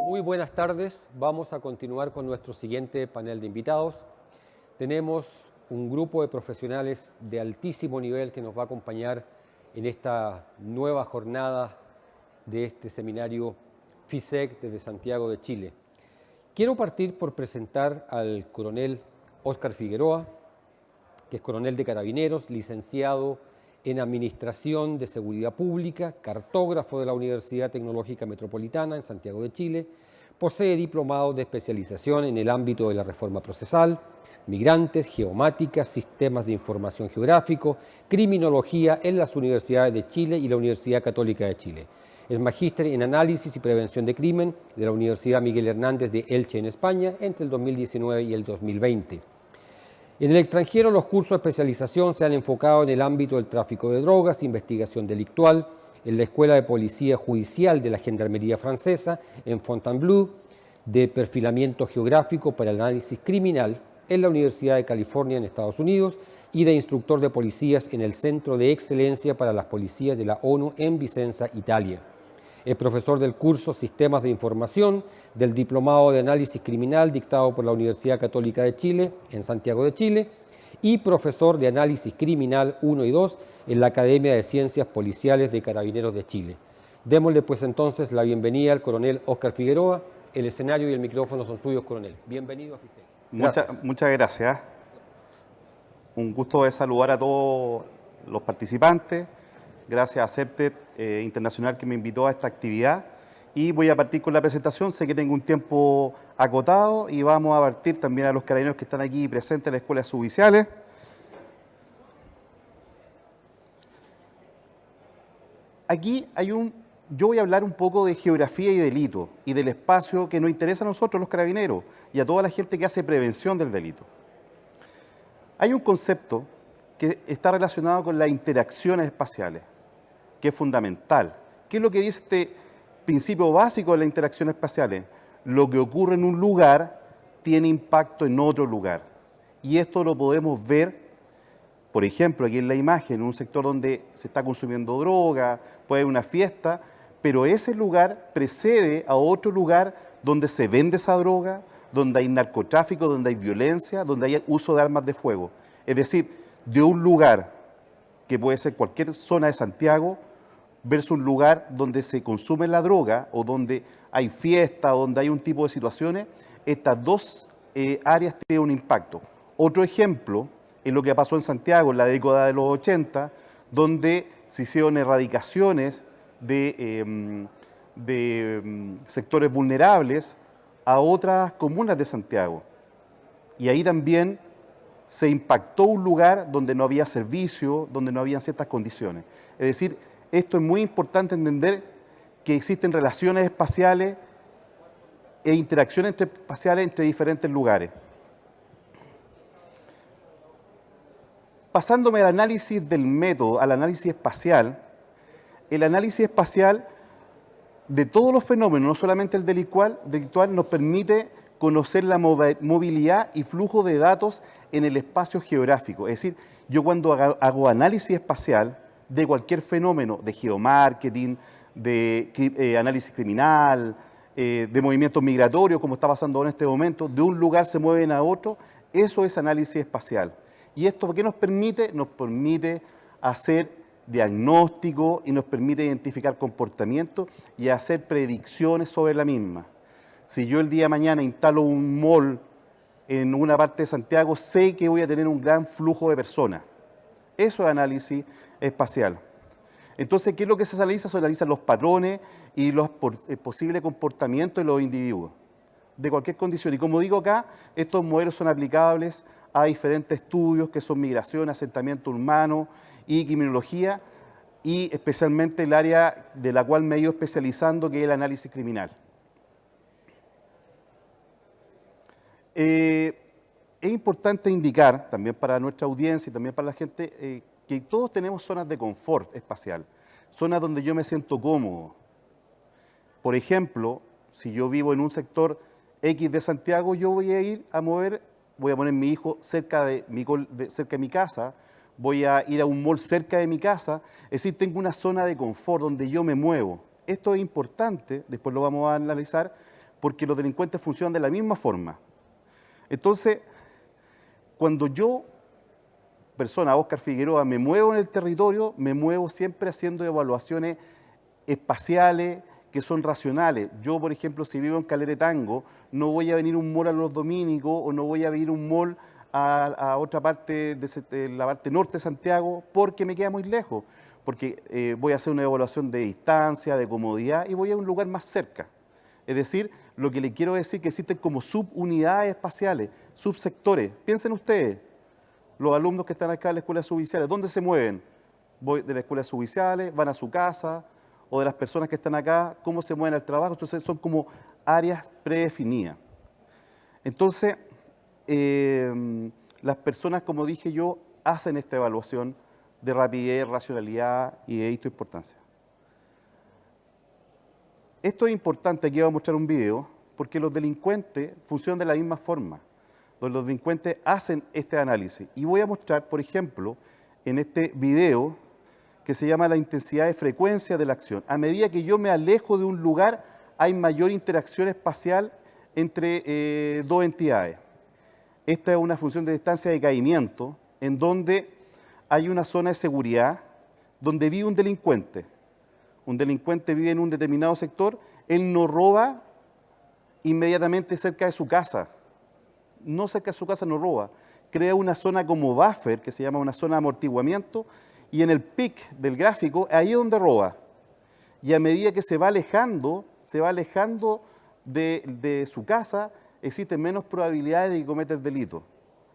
Muy buenas tardes. Vamos a continuar con nuestro siguiente panel de invitados. Tenemos un grupo de profesionales de altísimo nivel que nos va a acompañar en esta nueva jornada de este seminario FISEC desde Santiago de Chile. Quiero partir por presentar al coronel Óscar Figueroa, que es coronel de Carabineros, licenciado en Administración de Seguridad Pública, cartógrafo de la Universidad Tecnológica Metropolitana en Santiago de Chile, posee diplomados de especialización en el ámbito de la reforma procesal, migrantes, geomática, sistemas de información geográfico, criminología en las universidades de Chile y la Universidad Católica de Chile. Es magíster en Análisis y Prevención de Crimen de la Universidad Miguel Hernández de Elche en España entre el 2019 y el 2020. En el extranjero, los cursos de especialización se han enfocado en el ámbito del tráfico de drogas, investigación delictual, en la Escuela de Policía Judicial de la Gendarmería Francesa, en Fontainebleau, de perfilamiento geográfico para el análisis criminal en la Universidad de California en Estados Unidos y de instructor de policías en el Centro de Excelencia para las Policías de la ONU en Vicenza, Italia. Es profesor del curso Sistemas de Información del Diplomado de Análisis Criminal dictado por la Universidad Católica de Chile en Santiago de Chile y profesor de Análisis Criminal 1 y 2 en la Academia de Ciencias Policiales de Carabineros de Chile. Démosle pues entonces la bienvenida al coronel Óscar Figueroa. El escenario y el micrófono son suyos, coronel. Bienvenido a FISEC. Muchas gracias. Un gusto de saludar a todos los participantes. Gracias a CEPTED Internacional que me invitó a esta actividad. Y voy a partir con la presentación. Sé que tengo un tiempo acotado y vamos a partir también a los carabineros que están aquí presentes en las escuelas suboficiales. Aquí yo voy a hablar un poco de geografía y delito y del espacio que nos interesa a nosotros los carabineros y a toda la gente que hace prevención del delito. Hay un concepto que está relacionado con las interacciones espaciales, que es fundamental. ¿Qué es lo que dice este principio básico de las interacciones espaciales? Lo que ocurre en un lugar tiene impacto en otro lugar. Y esto lo podemos ver, por ejemplo, aquí en la imagen, en un sector donde se está consumiendo droga, puede haber una fiesta, pero ese lugar precede a otro lugar donde se vende esa droga, donde hay narcotráfico, donde hay violencia, donde hay uso de armas de fuego. Es decir, de un lugar que puede ser cualquier zona de Santiago versus un lugar donde se consume la droga o donde hay fiesta, donde hay un tipo de situaciones, estas dos áreas tienen un impacto. Otro ejemplo es lo que pasó en Santiago en la década de los 80, donde se hicieron erradicaciones de sectores vulnerables a otras comunas de Santiago. Y ahí también se impactó un lugar donde no había servicio, donde no habían ciertas condiciones. Es decir, esto es muy importante entender que existen relaciones espaciales e interacciones espaciales entre diferentes lugares. Pasándome al análisis del método, al análisis espacial, el análisis espacial de todos los fenómenos, no solamente el delictual, nos permite conocer la movilidad y flujo de datos en el espacio geográfico. Es decir, yo cuando hago análisis espacial de cualquier fenómeno, de geomarketing, de análisis criminal, de movimientos migratorios, como está pasando en este momento, de un lugar se mueven a otro, eso es análisis espacial. ¿Y esto qué nos permite? Nos permite hacer diagnóstico y nos permite identificar comportamientos y hacer predicciones sobre la misma. Si yo el día de mañana instalo un mall en una parte de Santiago, sé que voy a tener un gran flujo de personas. Eso es análisis espacial. Entonces, ¿qué es lo que se analiza? Se analizan los patrones y los posibles comportamientos de los individuos, de cualquier condición. Y como digo acá, estos modelos son aplicables a diferentes estudios que son migración, asentamiento humano y criminología, y especialmente el área de la cual me he ido especializando, que es el análisis criminal. Es importante indicar, también para nuestra audiencia y también para la gente, que todos tenemos zonas de confort espacial, zonas donde yo me siento cómodo. Por ejemplo, si yo vivo en un sector X de Santiago, yo voy a poner mi hijo cerca de mi casa, voy a ir a un mall cerca de mi casa, es decir, tengo una zona de confort donde yo me muevo. Esto es importante, después lo vamos a analizar, porque los delincuentes funcionan de la misma forma. Entonces, cuando yo, persona, Óscar Figueroa, me muevo en el territorio, me muevo siempre haciendo evaluaciones espaciales que son racionales. Yo, por ejemplo, si vivo en Caleretango, no voy a venir a un mall a los dominicos o no voy a venir a un mall a otra parte, de la parte norte de Santiago, porque me queda muy lejos, porque voy a hacer una evaluación de distancia, de comodidad y voy a un lugar más cerca. Es decir, lo que le quiero decir es que existen como subunidades espaciales, subsectores. Piensen ustedes, los alumnos que están acá en la escuela de suboficiales, ¿dónde se mueven? Voy de la escuela de suboficiales, van a su casa, o de las personas que están acá, cómo se mueven al trabajo. Entonces son como áreas predefinidas. Entonces, las personas, como dije yo, hacen esta evaluación de rapidez, racionalidad y de importancia. Esto es importante, aquí voy a mostrar un video, porque los delincuentes funcionan de la misma forma. Los delincuentes hacen este análisis. Y voy a mostrar, por ejemplo, en este video, que se llama la intensidad de frecuencia de la acción. A medida que yo me alejo de un lugar, hay mayor interacción espacial entre dos entidades. Esta es una función de distancia de caimiento, en donde hay una zona de seguridad, donde vive un delincuente. Un delincuente vive en un determinado sector, él no roba inmediatamente cerca de su casa. No cerca de su casa no roba. Crea una zona como buffer, que se llama una zona de amortiguamiento, y en el pic del gráfico, ahí es donde roba. Y a medida que se va alejando de su casa, existen menos probabilidades de que cometa el delito.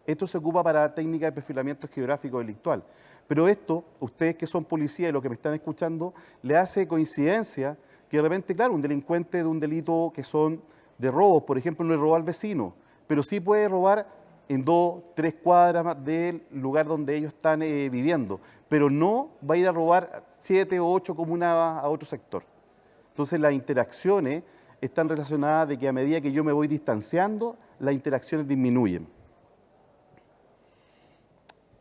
Esto se ocupa para técnicas de perfilamiento geográfico delictual. Pero esto, ustedes que son policías y los que me están escuchando, le hace coincidencia que de repente, claro, un delincuente de un delito que son de robos, por ejemplo, no le roba al vecino, pero sí puede robar en 2, 3 cuadras del lugar donde ellos están viviendo, pero no va a ir a robar 7 o 8 comunas a otro sector. Entonces las interacciones están relacionadas de que a medida que yo me voy distanciando, las interacciones disminuyen.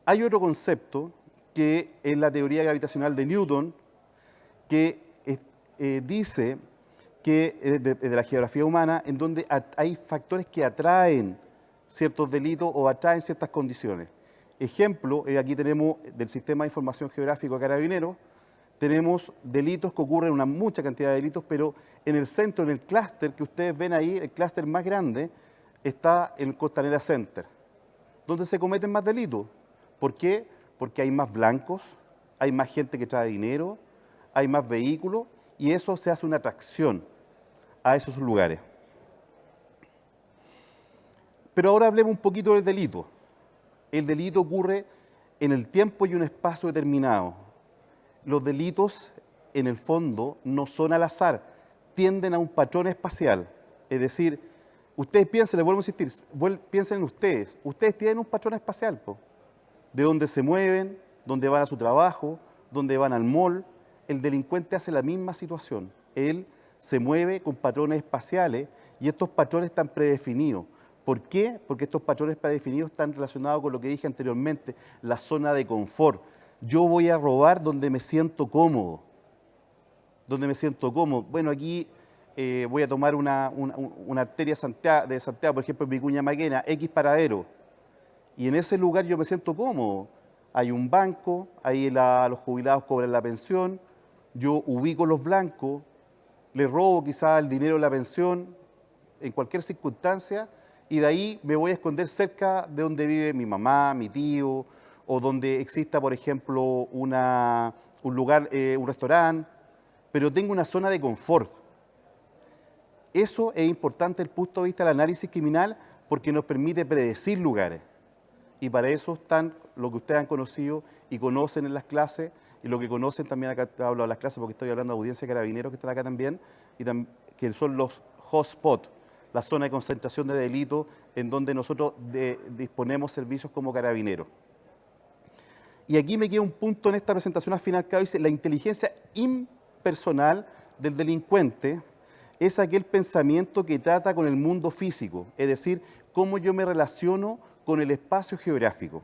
Hay otro concepto que es la teoría gravitacional de Newton, que dice que de la geografía humana, en donde hay factores que atraen ciertos delitos o atraen ciertas condiciones. Ejemplo, aquí tenemos del Sistema de Información Geográfico de Carabineros, tenemos delitos que ocurren, una mucha cantidad de delitos, pero en el centro, en el clúster que ustedes ven ahí, el clúster más grande, está el Costanera Center, donde se cometen más delitos. ¿Por qué? Porque hay más blancos, hay más gente que trae dinero, hay más vehículos, y eso se hace una atracción a esos lugares. Pero ahora hablemos un poquito del delito. El delito ocurre en el tiempo y un espacio determinado. Los delitos, en el fondo, no son al azar, tienden a un patrón espacial. Es decir, ustedes piensen, les vuelvo a insistir, piensen en ustedes. Ustedes tienen un patrón espacial, de dónde se mueven, dónde van a su trabajo, dónde van al mall. El delincuente hace la misma situación. Él se mueve con patrones espaciales y estos patrones están predefinidos. ¿Por qué? Porque estos patrones predefinidos están relacionados con lo que dije anteriormente, la zona de confort. Yo voy a robar donde me siento cómodo. Donde me siento cómodo. Bueno, aquí voy a tomar una arteria de Santiago, por ejemplo, en Vicuña Maquena, X paradero. Y en ese lugar yo me siento cómodo. Hay un banco, ahí los jubilados cobran la pensión, yo ubico los blancos, les robo quizás el dinero de la pensión, en cualquier circunstancia, y de ahí me voy a esconder cerca de donde vive mi mamá, mi tío, o donde exista, por ejemplo, un lugar, un restaurante, pero tengo una zona de confort. Eso es importante desde el punto de vista del análisis criminal porque nos permite predecir lugares. Y para eso están lo que ustedes han conocido y conocen en las clases, y lo que conocen también, acá hablo de las clases porque estoy hablando de audiencia de carabineros que están acá también, que son los hotspots, la zona de concentración de delito en donde nosotros disponemos servicios como carabineros. Y aquí me queda un punto en esta presentación al final que dice: la inteligencia impersonal del delincuente es aquel pensamiento que trata con el mundo físico, es decir, cómo yo me relaciono con el espacio geográfico,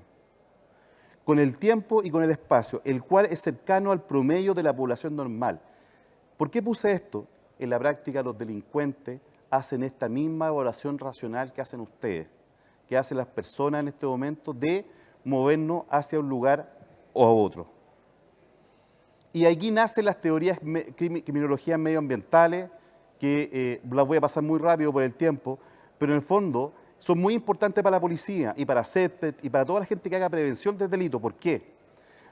con el tiempo y con el espacio, el cual es cercano al promedio de la población normal. ¿Por qué puse esto? En la práctica los delincuentes hacen esta misma evaluación racional que hacen ustedes, que hacen las personas en este momento de movernos hacia un lugar o a otro. Y aquí nacen las teorías criminologías medioambientales, que las voy a pasar muy rápido por el tiempo, pero en el fondo son muy importantes para la policía y para CEPET y para toda la gente que haga prevención del delito. ¿Por qué?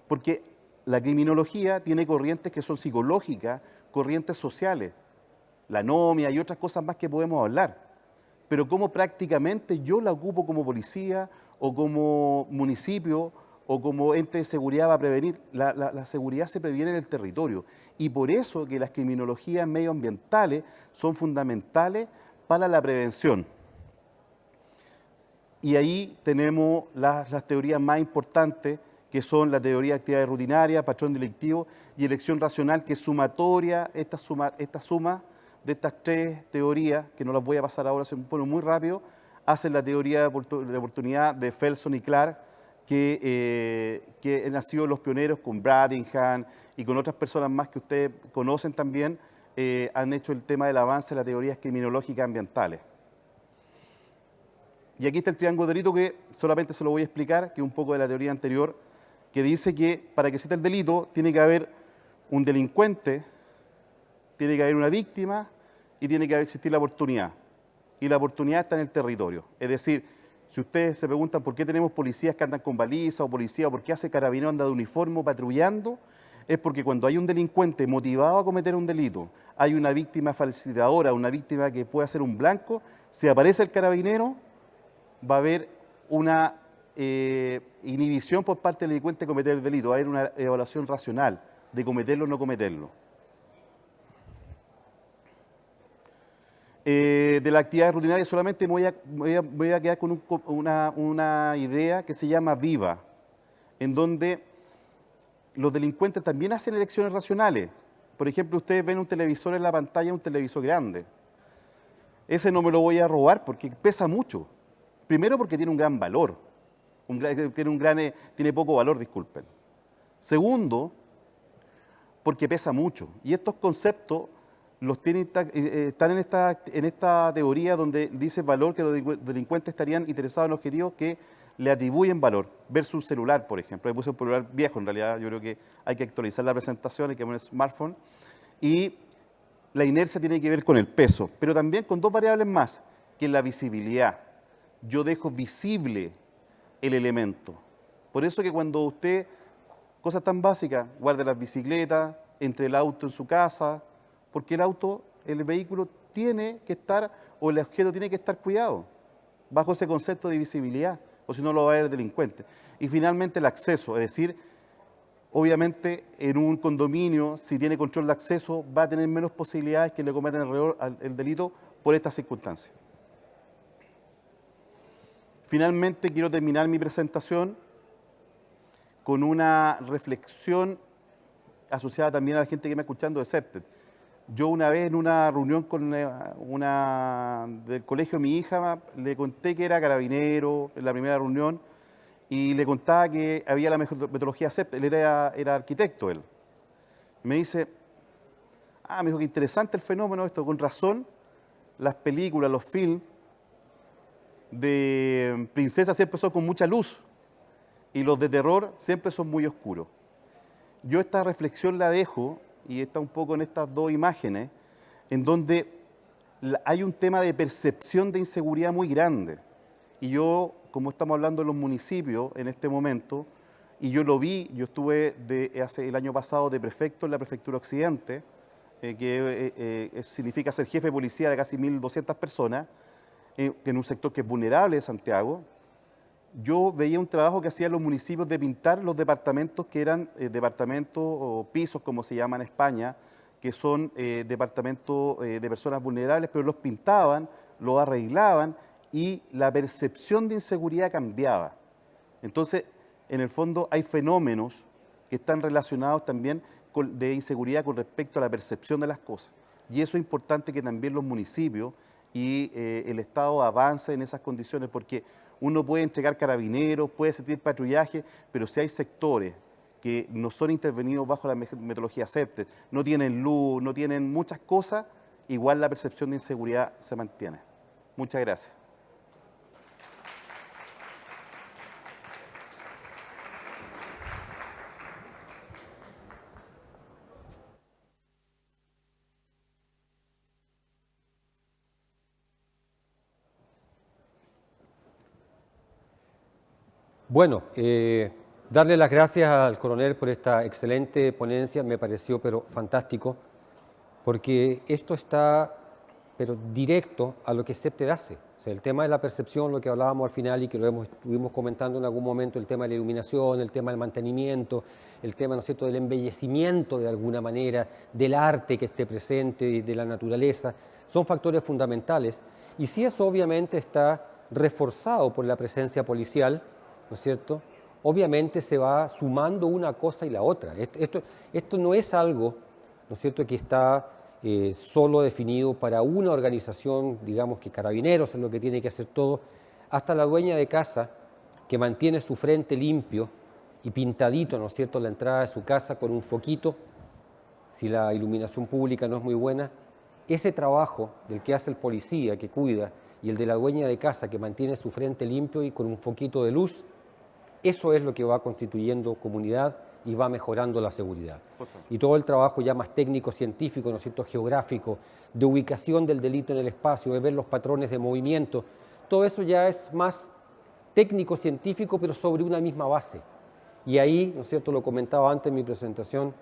Porque la criminología tiene corrientes que son psicológicas, corrientes sociales, la anomia y otras cosas más que podemos hablar. Pero cómo prácticamente yo la ocupo como policía o como municipio o como ente de seguridad para prevenir. La seguridad se previene en el territorio. Y por eso que las criminologías medioambientales son fundamentales para la prevención. Y ahí tenemos las teorías más importantes, que son la teoría de actividades rutinarias, patrón delictivo y elección racional, que es sumatoria, esta suma de estas tres teorías, que no las voy a pasar ahora, se me pone muy rápido, hacen la teoría de oportunidad de Felson y Clark, que han sido los pioneros con Bradingham y con otras personas más que ustedes conocen también, han hecho el tema del avance de las teorías criminológicas ambientales. Y aquí está el triángulo de delito, que solamente se lo voy a explicar, que es un poco de la teoría anterior, que dice que para que exista el delito tiene que haber un delincuente, tiene que haber una víctima y tiene que existir la oportunidad. Y la oportunidad está en el territorio. Es decir, si ustedes se preguntan por qué tenemos policías que andan con baliza o policía, o por qué hace carabinero anda de uniforme patrullando, es porque cuando hay un delincuente motivado a cometer un delito, hay una víctima facilitadora, una víctima que puede ser un blanco, si aparece el carabinero, va a haber una inhibición por parte del delincuente de cometer el delito, va a haber una evaluación racional de cometerlo o no cometerlo. De la actividad rutinaria solamente me voy a quedar con una idea que se llama VIVA, en donde los delincuentes también hacen elecciones racionales. Por ejemplo, ustedes ven un televisor en la pantalla, un televisor grande. Ese no me lo voy a robar porque pesa mucho. Primero porque tiene un gran valor, tiene poco valor, disculpen. Segundo, porque pesa mucho. Y estos conceptos están en esta teoría donde dice valor, que los delincuentes estarían interesados en objetivos que le atribuyen valor, versus un celular, por ejemplo. Le puse un celular viejo, en realidad yo creo que hay que actualizar la presentación, hay que poner smartphone. Y la inercia tiene que ver con el peso, pero también con dos variables más, que es la visibilidad. Yo dejo visible el elemento. Por eso que cuando usted, cosas tan básicas, guarde las bicicletas, entre el auto en su casa, porque el vehículo tiene que estar, o el objeto tiene que estar cuidado, bajo ese concepto de visibilidad, o si no lo va a ver el delincuente. Y finalmente el acceso, es decir, obviamente en un condominio, si tiene control de acceso, va a tener menos posibilidades que le cometan el delito por estas circunstancias. Finalmente, quiero terminar mi presentación con una reflexión asociada también a la gente que me está escuchando de CEPTED. Yo una vez en una reunión con del colegio de mi hija, le conté que era carabinero en la primera reunión y le contaba que había la metodología CEPTED, él era arquitecto él. Y me dice, me dijo que interesante el fenómeno esto, con razón, las películas, los films, de princesas siempre son con mucha luz y los de terror siempre son muy oscuros. Yo esta reflexión la dejo, y está un poco en estas dos imágenes, en donde hay un tema de percepción de inseguridad muy grande. Y yo, como estamos hablando de los municipios en este momento, y yo lo vi, yo estuve el año pasado de prefecto en la Prefectura Occidente, que significa ser jefe de policía de casi 1.200 personas, en un sector que es vulnerable de Santiago. Yo veía un trabajo que hacían los municipios de pintar los departamentos que eran departamentos o pisos, como se llama en España, que son departamentos de personas vulnerables, pero los pintaban, los arreglaban y la percepción de inseguridad cambiaba. Entonces, en el fondo hay fenómenos que están relacionados también de inseguridad con respecto a la percepción de las cosas. Y eso es importante que también los municipios y el Estado avance en esas condiciones, porque uno puede entregar carabineros, puede sentir patrullaje, pero si hay sectores que no son intervenidos bajo la metodología CEPTED, no tienen luz, no tienen muchas cosas, igual la percepción de inseguridad se mantiene. Muchas gracias. Bueno, darle las gracias al coronel por esta excelente ponencia, me pareció pero fantástico, porque esto está pero directo a lo que CEPTED hace. O sea, el tema de la percepción, lo que hablábamos al final y que lo estuvimos comentando en algún momento, el tema de la iluminación, el tema del mantenimiento, el tema, ¿no es cierto?, del embellecimiento de alguna manera, del arte que esté presente, de la naturaleza, son factores fundamentales. Y si eso obviamente está reforzado por la presencia policial, ¿no es cierto?, obviamente se va sumando una cosa y la otra. Esto no es algo, ¿no es cierto?, que está solo definido para una organización, digamos que Carabineros es lo que tiene que hacer todo, hasta la dueña de casa que mantiene su frente limpio y pintadito, ¿no es cierto?, la entrada de su casa con un foquito, si la iluminación pública no es muy buena. Ese trabajo del que hace el policía, que cuida, y el de la dueña de casa que mantiene su frente limpio y con un foquito de luz, eso es lo que va constituyendo comunidad y va mejorando la seguridad. Y todo el trabajo ya más técnico, científico, ¿no es cierto?, geográfico, de ubicación del delito en el espacio, de ver los patrones de movimiento, todo eso ya es más técnico, científico, pero sobre una misma base. Y ahí, ¿no es cierto?, lo comentaba antes en mi presentación,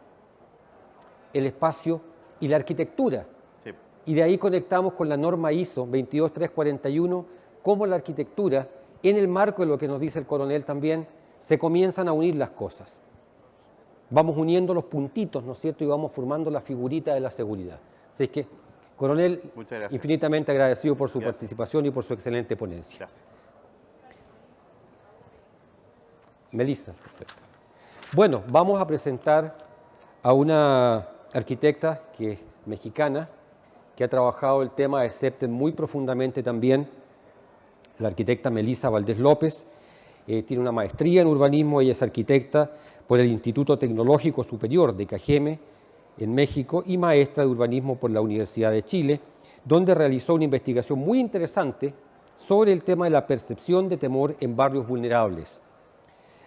el espacio y la arquitectura. Sí. Y de ahí conectamos con la norma ISO 22341, cómo la arquitectura, en el marco de lo que nos dice el coronel también, se comienzan a unir las cosas. Vamos uniendo los puntitos, ¿no es cierto?, y vamos formando la figurita de la seguridad. Así que, coronel, infinitamente agradecido por su participación y por su excelente ponencia. Gracias. Melissa, perfecto. Bueno, vamos a presentar a una arquitecta que es mexicana, que ha trabajado el tema de CEPTED muy profundamente también, la arquitecta Melissa Valdés López. Tiene una maestría en urbanismo, ella es arquitecta por el Instituto Tecnológico Superior de Cajeme, en México, y maestra de urbanismo por la Universidad de Chile, donde realizó una investigación muy interesante sobre el tema de la percepción de temor en barrios vulnerables.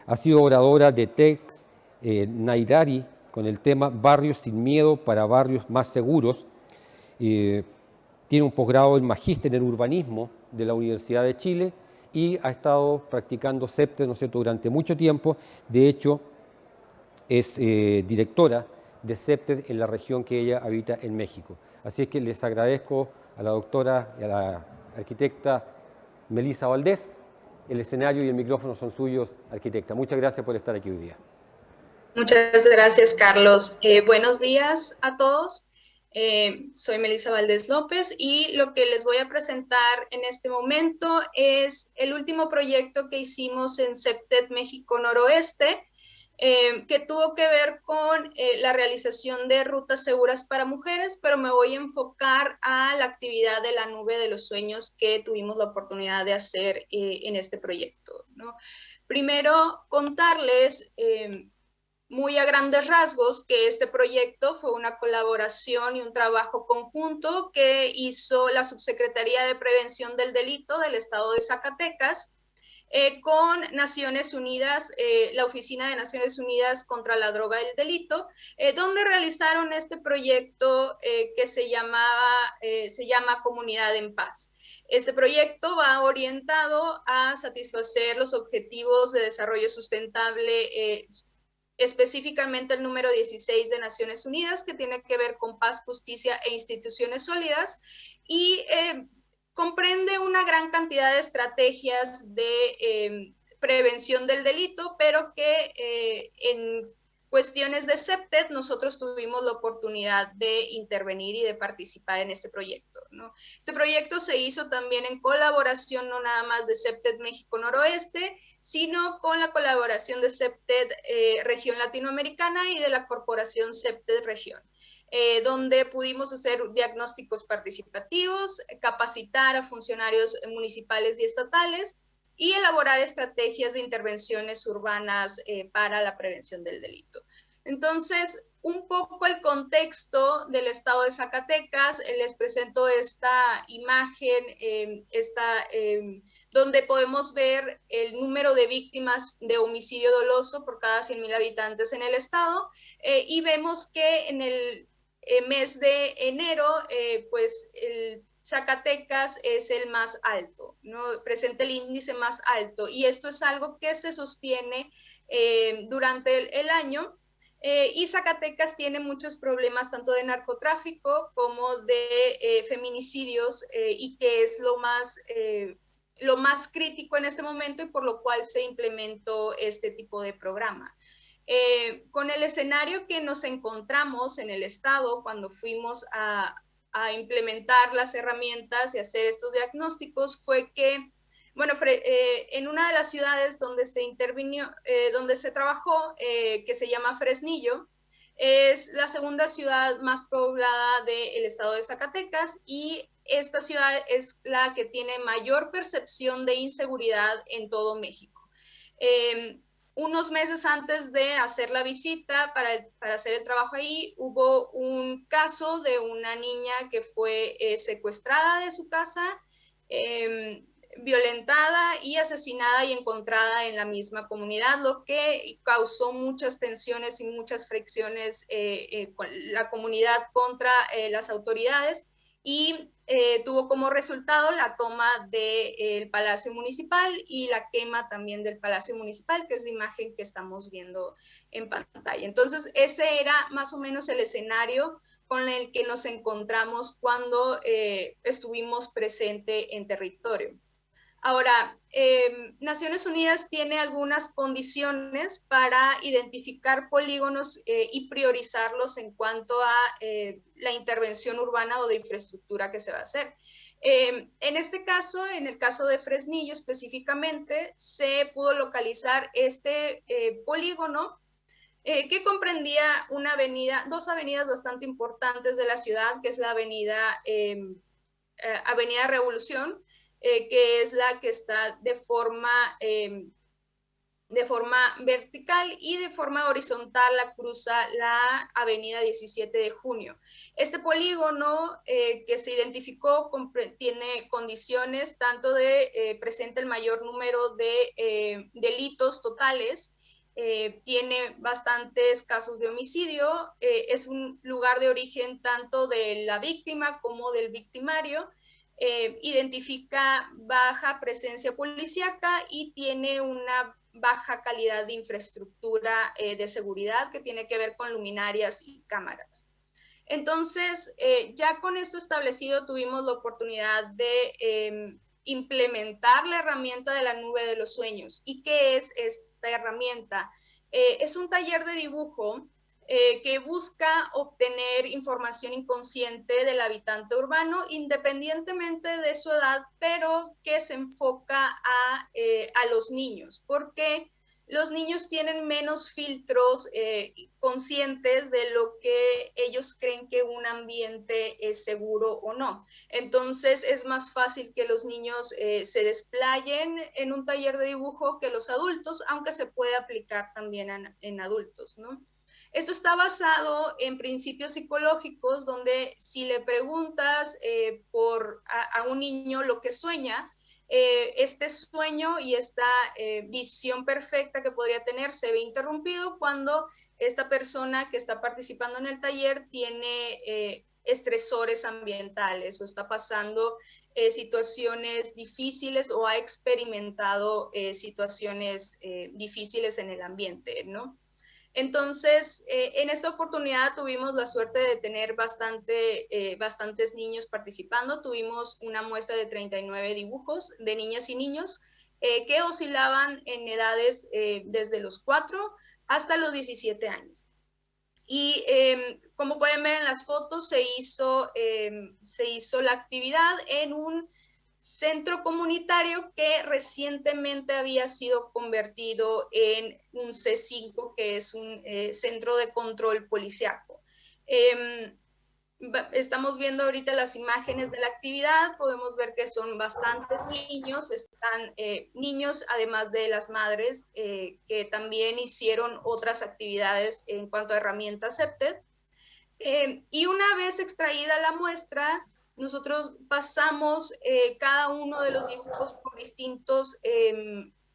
Ha sido oradora de TEDx Nairari con el tema Barrios sin miedo para barrios más seguros. Tiene un posgrado en magíster en urbanismo de la Universidad de Chile y ha estado practicando CEPTED, ¿no es cierto?, durante mucho tiempo. De hecho, es directora de CEPTED en la región que ella habita en México. Así es que les agradezco a la doctora y a la arquitecta Melissa Valdés. El escenario y el micrófono son suyos, arquitecta. Muchas gracias por estar aquí hoy día. Muchas gracias, Carlos. Buenos días a todos. Soy Melissa Valdés López y lo que les voy a presentar en este momento es el último proyecto que hicimos en CEPTED México Noroeste, que tuvo que ver con la realización de rutas seguras para mujeres, pero me voy a enfocar a la actividad de la nube de los sueños que tuvimos la oportunidad de hacer en este proyecto, ¿no? Primero, contarles muy a grandes rasgos que este proyecto fue una colaboración y un trabajo conjunto que hizo la Subsecretaría de Prevención del Delito del Estado de Zacatecas con Naciones Unidas, la Oficina de Naciones Unidas contra la Droga y el Delito, donde realizaron este proyecto que se llama Comunidad en Paz. Este proyecto va orientado a satisfacer los objetivos de desarrollo sustentable, específicamente el número 16 de Naciones Unidas, que tiene que ver con paz, justicia e instituciones sólidas, y comprende una gran cantidad de estrategias de prevención del delito, pero que en cuestiones de CEPTED nosotros tuvimos la oportunidad de intervenir y de participar en este proyecto, ¿no? Este proyecto se hizo también en colaboración no nada más de CEPTED México Noroeste, sino con la colaboración de CEPTED Región Latinoamericana y de la Corporación CEPTED Región, donde pudimos hacer diagnósticos participativos, capacitar a funcionarios municipales y estatales, y elaborar estrategias de intervenciones urbanas para la prevención del delito. Entonces, un poco el contexto del estado de Zacatecas. Les presento esta imagen, donde podemos ver el número de víctimas de homicidio doloso por cada 100,000 habitantes en el estado, y vemos que en el mes de enero, pues el Zacatecas es el más alto, ¿no? Presenta el índice más alto, y esto es algo que se sostiene durante el año. Y Zacatecas tiene muchos problemas tanto de narcotráfico como de feminicidios, y que es lo más crítico en este momento, y por lo cual se implementó este tipo de programa. Con el escenario que nos encontramos en el estado cuando fuimos a implementar las herramientas y hacer estos diagnósticos, fue que, bueno, en una de las ciudades donde se intervino, donde se trabajó, que se llama Fresnillo, es la segunda ciudad más poblada del estado de Zacatecas, y esta ciudad es la que tiene mayor percepción de inseguridad en todo México. Unos meses antes de hacer la visita para hacer el trabajo ahí, hubo un caso de una niña que fue secuestrada de su casa, violentada y asesinada y encontrada en la misma comunidad, lo que causó muchas tensiones y muchas fricciones con la comunidad contra las autoridades, y tuvo como resultado la toma del Palacio Municipal y la quema también del Palacio Municipal, que es la imagen que estamos viendo en pantalla. Entonces, ese era más o menos el escenario con el que nos encontramos cuando estuvimos presentes en territorio. Ahora, Naciones Unidas tiene algunas condiciones para identificar polígonos y priorizarlos en cuanto a la intervención urbana o de infraestructura que se va a hacer. En este caso, en el caso de Fresnillo específicamente, se pudo localizar este polígono que comprendía dos avenidas bastante importantes de la ciudad, que es la Avenida Revolución, que es la que está de forma vertical, y de forma horizontal la cruza la avenida 17 de junio. Este polígono que se identificó tiene condiciones tanto de presenta el mayor número de delitos totales, tiene bastantes casos de homicidio, es un lugar de origen tanto de la víctima como del victimario, identifica baja presencia policíaca y tiene una baja calidad de infraestructura de seguridad que tiene que ver con luminarias y cámaras. Entonces, ya con esto establecido, tuvimos la oportunidad de implementar la herramienta de la nube de los sueños. ¿Y qué es esta herramienta? Es un taller de dibujo que busca obtener información inconsciente del habitante urbano, independientemente de su edad, pero que se enfoca a los niños, porque los niños tienen menos filtros conscientes de lo que ellos creen que un ambiente es seguro o no. Entonces es más fácil que los niños se desplayen en un taller de dibujo que los adultos, aunque se puede aplicar también en adultos, ¿no? Esto está basado en principios psicológicos, donde si le preguntas a un niño lo que sueña, este sueño y esta visión perfecta que podría tener se ve interrumpido cuando esta persona que está participando en el taller tiene estresores ambientales o está pasando situaciones difíciles o ha experimentado situaciones difíciles en el ambiente, ¿no? Entonces, en esta oportunidad tuvimos la suerte de tener bastantes niños participando. Tuvimos una muestra de 39 dibujos de niñas y niños que oscilaban en edades desde los 4 hasta los 17 años. Y como pueden ver en las fotos, se hizo la actividad en un centro comunitario que recientemente había sido convertido en un C5, que es un centro de control policiaco. Estamos viendo ahorita las imágenes de la actividad, podemos ver que son bastantes niños, están niños además de las madres que también hicieron otras actividades en cuanto a herramientas CEPTED. Y una vez extraída la muestra, nosotros pasamos cada uno de los dibujos por distintos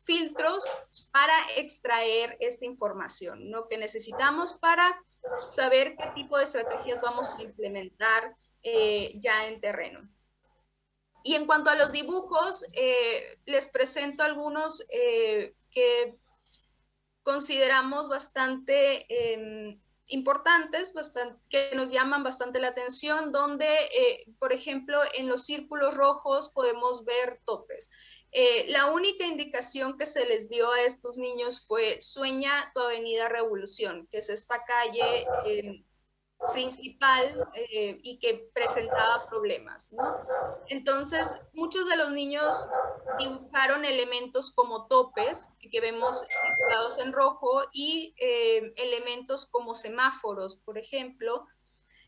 filtros para extraer esta información, ¿no? Que necesitamos para saber qué tipo de estrategias vamos a implementar ya en terreno. Y en cuanto a los dibujos, les presento algunos que consideramos bastante importantes, que nos llaman bastante la atención, donde, por ejemplo, en los círculos rojos podemos ver topes. La única indicación que se les dio a estos niños fue Sueña tu Avenida Revolución, que es esta calle principal y que presentaba problemas, ¿no? Entonces, muchos de los niños dibujaron elementos como topes, que vemos circulados en rojo, y elementos como semáforos, por ejemplo.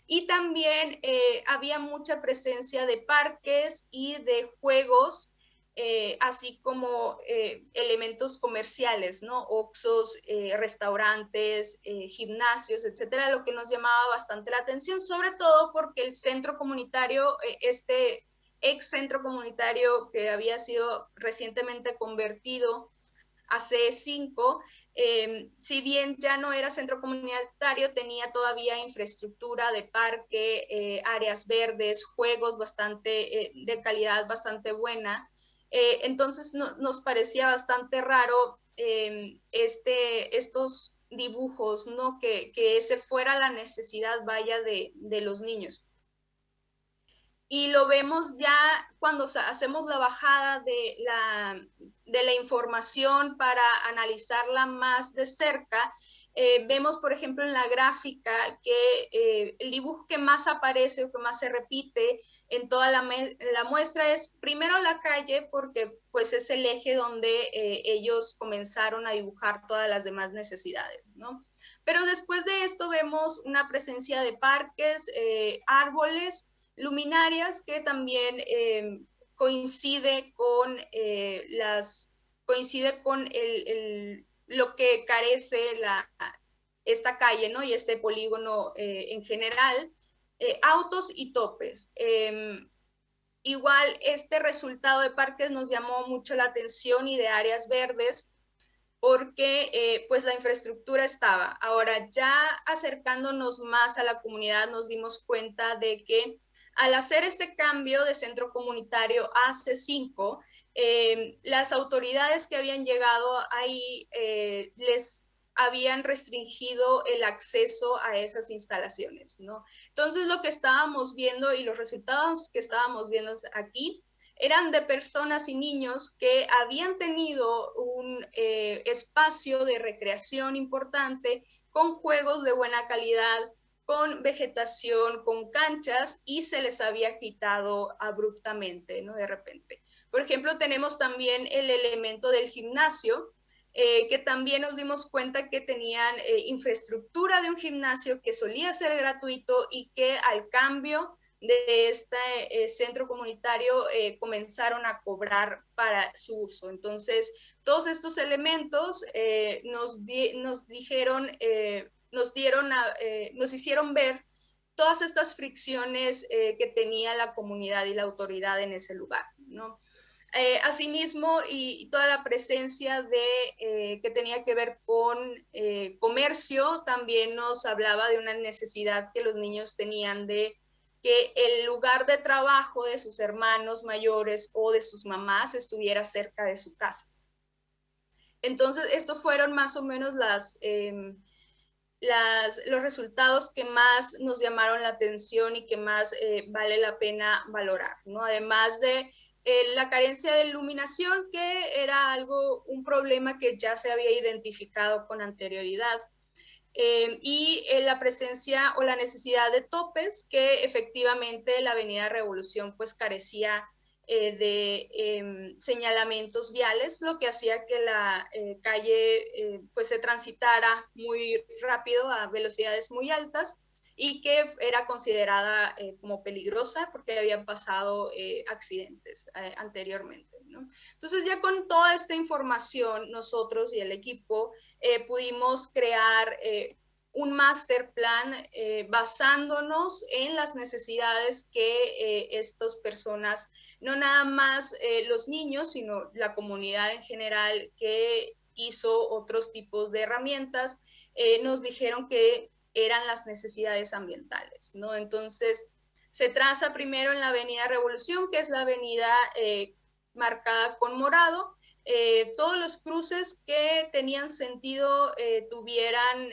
Y también había mucha presencia de parques y de juegos, así como elementos comerciales, ¿no? Oxxos, restaurantes, gimnasios, etcétera, lo que nos llamaba bastante la atención, sobre todo porque el centro comunitario, este ex centro comunitario que había sido recientemente convertido a C5, si bien ya no era centro comunitario, tenía todavía infraestructura de parque, áreas verdes, juegos bastante de calidad bastante buena. Entonces nos parecía bastante raro estos dibujos, ¿no? Que ese fuera la necesidad, vaya, de los niños. Y lo vemos ya cuando hacemos la bajada de la información para analizarla más de cerca. Vemos, por ejemplo, en la gráfica que el dibujo que más aparece o que más se repite en toda la muestra es primero la calle, porque pues es el eje donde ellos comenzaron a dibujar todas las demás necesidades, ¿no? Pero después de esto vemos una presencia de parques, árboles, luminarias, que también coincide con lo que carece esta calle, ¿no? Y este polígono en general, autos y topes. Igual este resultado de parques nos llamó mucho la atención, y de áreas verdes, porque pues la infraestructura estaba. Ahora, ya acercándonos más a la comunidad, nos dimos cuenta de que al hacer este cambio de centro comunitario a C5, las autoridades que habían llegado ahí les habían restringido el acceso a esas instalaciones, ¿no? Entonces, lo que estábamos viendo y los resultados que estábamos viendo aquí eran de personas y niños que habían tenido un espacio de recreación importante, con juegos de buena calidad, con vegetación, con canchas, y se les había quitado abruptamente, ¿no? De repente. Por ejemplo, tenemos también el elemento del gimnasio, que también nos dimos cuenta que tenían infraestructura de un gimnasio que solía ser gratuito, y que al cambio de este centro comunitario comenzaron a cobrar para su uso. Entonces, todos estos elementos nos hicieron ver todas estas fricciones que tenía la comunidad y la autoridad en ese lugar, ¿no? Asimismo, y toda la presencia que tenía que ver con comercio, también nos hablaba de una necesidad que los niños tenían de que el lugar de trabajo de sus hermanos mayores o de sus mamás estuviera cerca de su casa. Entonces, estos fueron más o menos los resultados que más nos llamaron la atención y que más vale la pena valorar, ¿no? Además de la carencia de iluminación, que era un problema que ya se había identificado con anterioridad. Y la presencia o la necesidad de topes, que efectivamente la Avenida Revolución pues carecía de señalamientos viales, lo que hacía que la calle pues se transitara muy rápido a velocidades muy altas, y que era considerada como peligrosa porque habían pasado accidentes anteriormente, ¿no? Entonces ya con toda esta información nosotros y el equipo pudimos crear un master plan basándonos en las necesidades que estas personas, no nada más los niños, sino la comunidad en general que hizo otros tipos de herramientas, nos dijeron que eran las necesidades ambientales, ¿no? Entonces, se traza primero en la Avenida Revolución, que es la avenida marcada con morado. Todos los cruces que tenían sentido tuvieran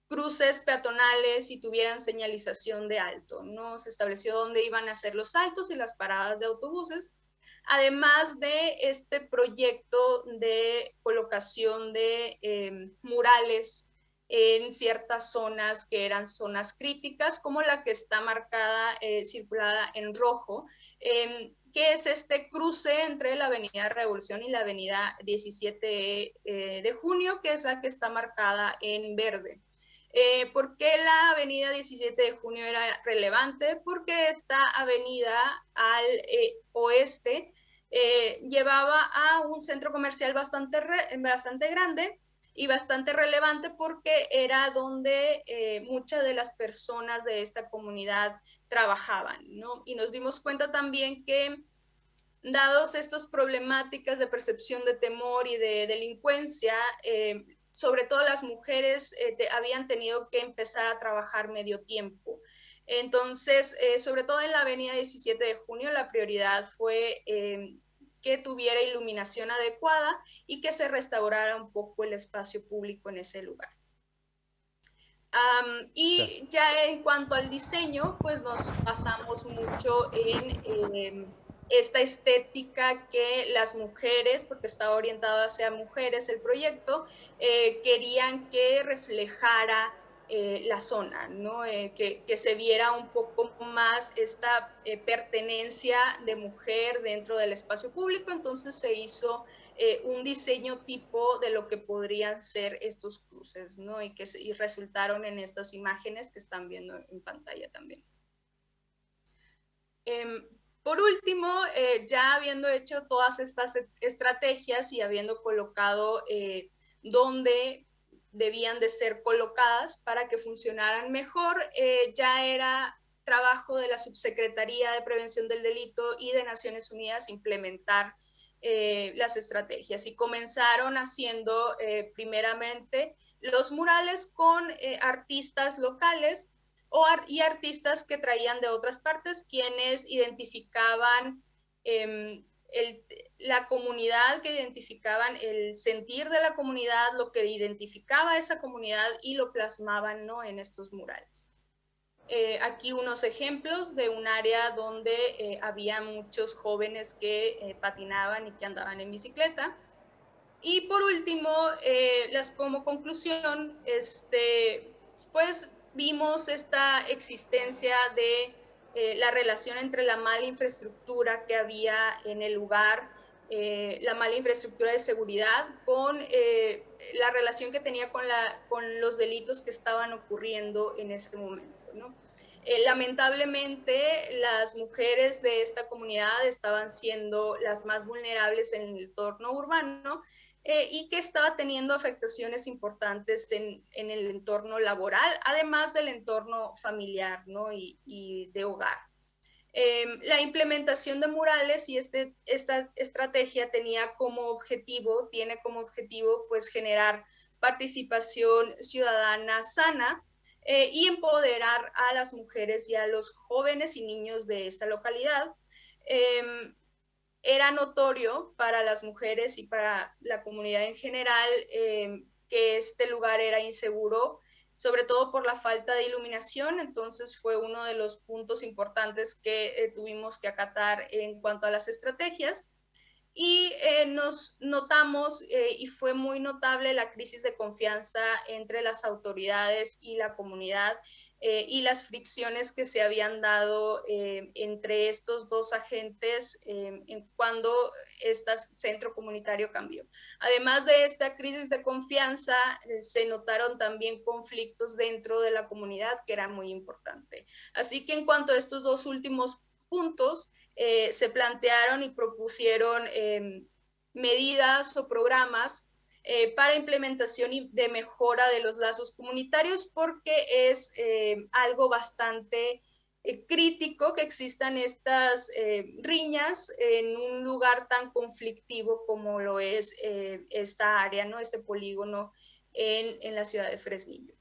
cruces peatonales y tuvieran señalización de alto, ¿no? Se estableció dónde iban a ser los altos y las paradas de autobuses, además de este proyecto de colocación de murales en ciertas zonas que eran zonas críticas, como la que está marcada, circulada en rojo, que es este cruce entre la Avenida Revolución y la Avenida 17 de Junio, que es la que está marcada en verde. ¿Por qué la Avenida 17 de Junio era relevante? Porque esta avenida al oeste llevaba a un centro comercial bastante grande y bastante relevante porque era donde muchas de las personas de esta comunidad trabajaban, ¿no? Y nos dimos cuenta también que, dados estas problemáticas de percepción de temor y de delincuencia, sobre todo las mujeres habían tenido que empezar a trabajar medio tiempo. Entonces, sobre todo en la Avenida 17 de Junio, la prioridad fue que tuviera iluminación adecuada y que se restaurara un poco el espacio público en ese lugar. Y ya en cuanto al diseño, pues nos basamos mucho en esta estética que las mujeres, porque estaba orientado hacia mujeres el proyecto, querían que reflejara la zona, ¿no? Que se viera un poco más esta pertenencia de mujer dentro del espacio público. Entonces se hizo un diseño tipo de lo que podrían ser estos cruces, ¿no? Y resultaron en estas imágenes que están viendo en pantalla también. Por último, ya habiendo hecho todas estas estrategias y habiendo colocado dónde debían de ser colocadas para que funcionaran mejor, ya era trabajo de la Subsecretaría de Prevención del Delito y de Naciones Unidas implementar las estrategias, y comenzaron haciendo primeramente los murales con artistas locales y artistas que traían de otras partes, quienes identificaban la comunidad, que identificaban el sentir de la comunidad, lo que identificaba a esa comunidad, y lo plasmaban, ¿no?, en estos murales. Aquí unos ejemplos de un área donde había muchos jóvenes que patinaban y que andaban en bicicleta. Y por último, como conclusión, pues vimos esta existencia de la relación entre la mala infraestructura que había en el lugar, la mala infraestructura de seguridad, con la relación que tenía con los delitos que estaban ocurriendo en ese momento, ¿no? Lamentablemente, las mujeres de esta comunidad estaban siendo las más vulnerables en el entorno urbano, y que estaba teniendo afectaciones importantes en el entorno laboral, además del entorno familiar, ¿no?, y de hogar. La implementación de murales y esta estrategia tiene como objetivo, pues, generar participación ciudadana sana y empoderar a las mujeres y a los jóvenes y niños de esta localidad. Era notorio para las mujeres y para la comunidad en general que este lugar era inseguro, sobre todo por la falta de iluminación. Entonces fue uno de los puntos importantes que tuvimos que acatar en cuanto a las estrategias. y nos notamos, y fue muy notable la crisis de confianza entre las autoridades y la comunidad, y las fricciones que se habían dado entre estos dos agentes cuando este centro comunitario cambió. Además de esta crisis de confianza, se notaron también conflictos dentro de la comunidad, que era muy importante. Así que en cuanto a estos dos últimos puntos, se plantearon y propusieron medidas o programas para implementación y de mejora de los lazos comunitarios, porque es algo bastante crítico que existan estas riñas en un lugar tan conflictivo como lo es esta área, ¿no? Este polígono en la ciudad de Fresnillo.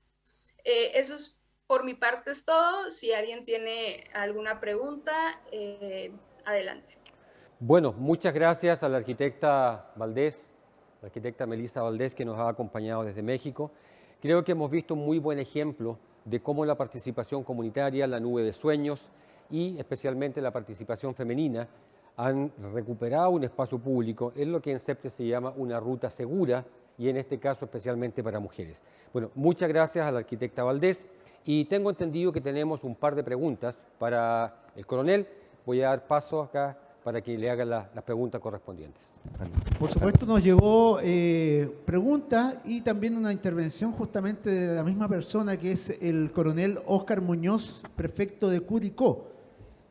Eso es, por mi parte es todo. Si alguien tiene alguna pregunta, adelante. Bueno, muchas gracias a la arquitecta Valdés, la arquitecta Melissa Valdés, que nos ha acompañado desde México. Creo que hemos visto un muy buen ejemplo de cómo la participación comunitaria, la nube de sueños y especialmente la participación femenina han recuperado un espacio público en lo que en CEPTE se llama una ruta segura, y en este caso especialmente para mujeres. Bueno, muchas gracias a la arquitecta Valdés, y tengo entendido que tenemos un par de preguntas para el coronel. Voy a dar paso acá para que le hagan las preguntas correspondientes. Por supuesto, nos llegó preguntas y también una intervención justamente de la misma persona, que es el coronel Óscar Muñoz, prefecto de Curicó.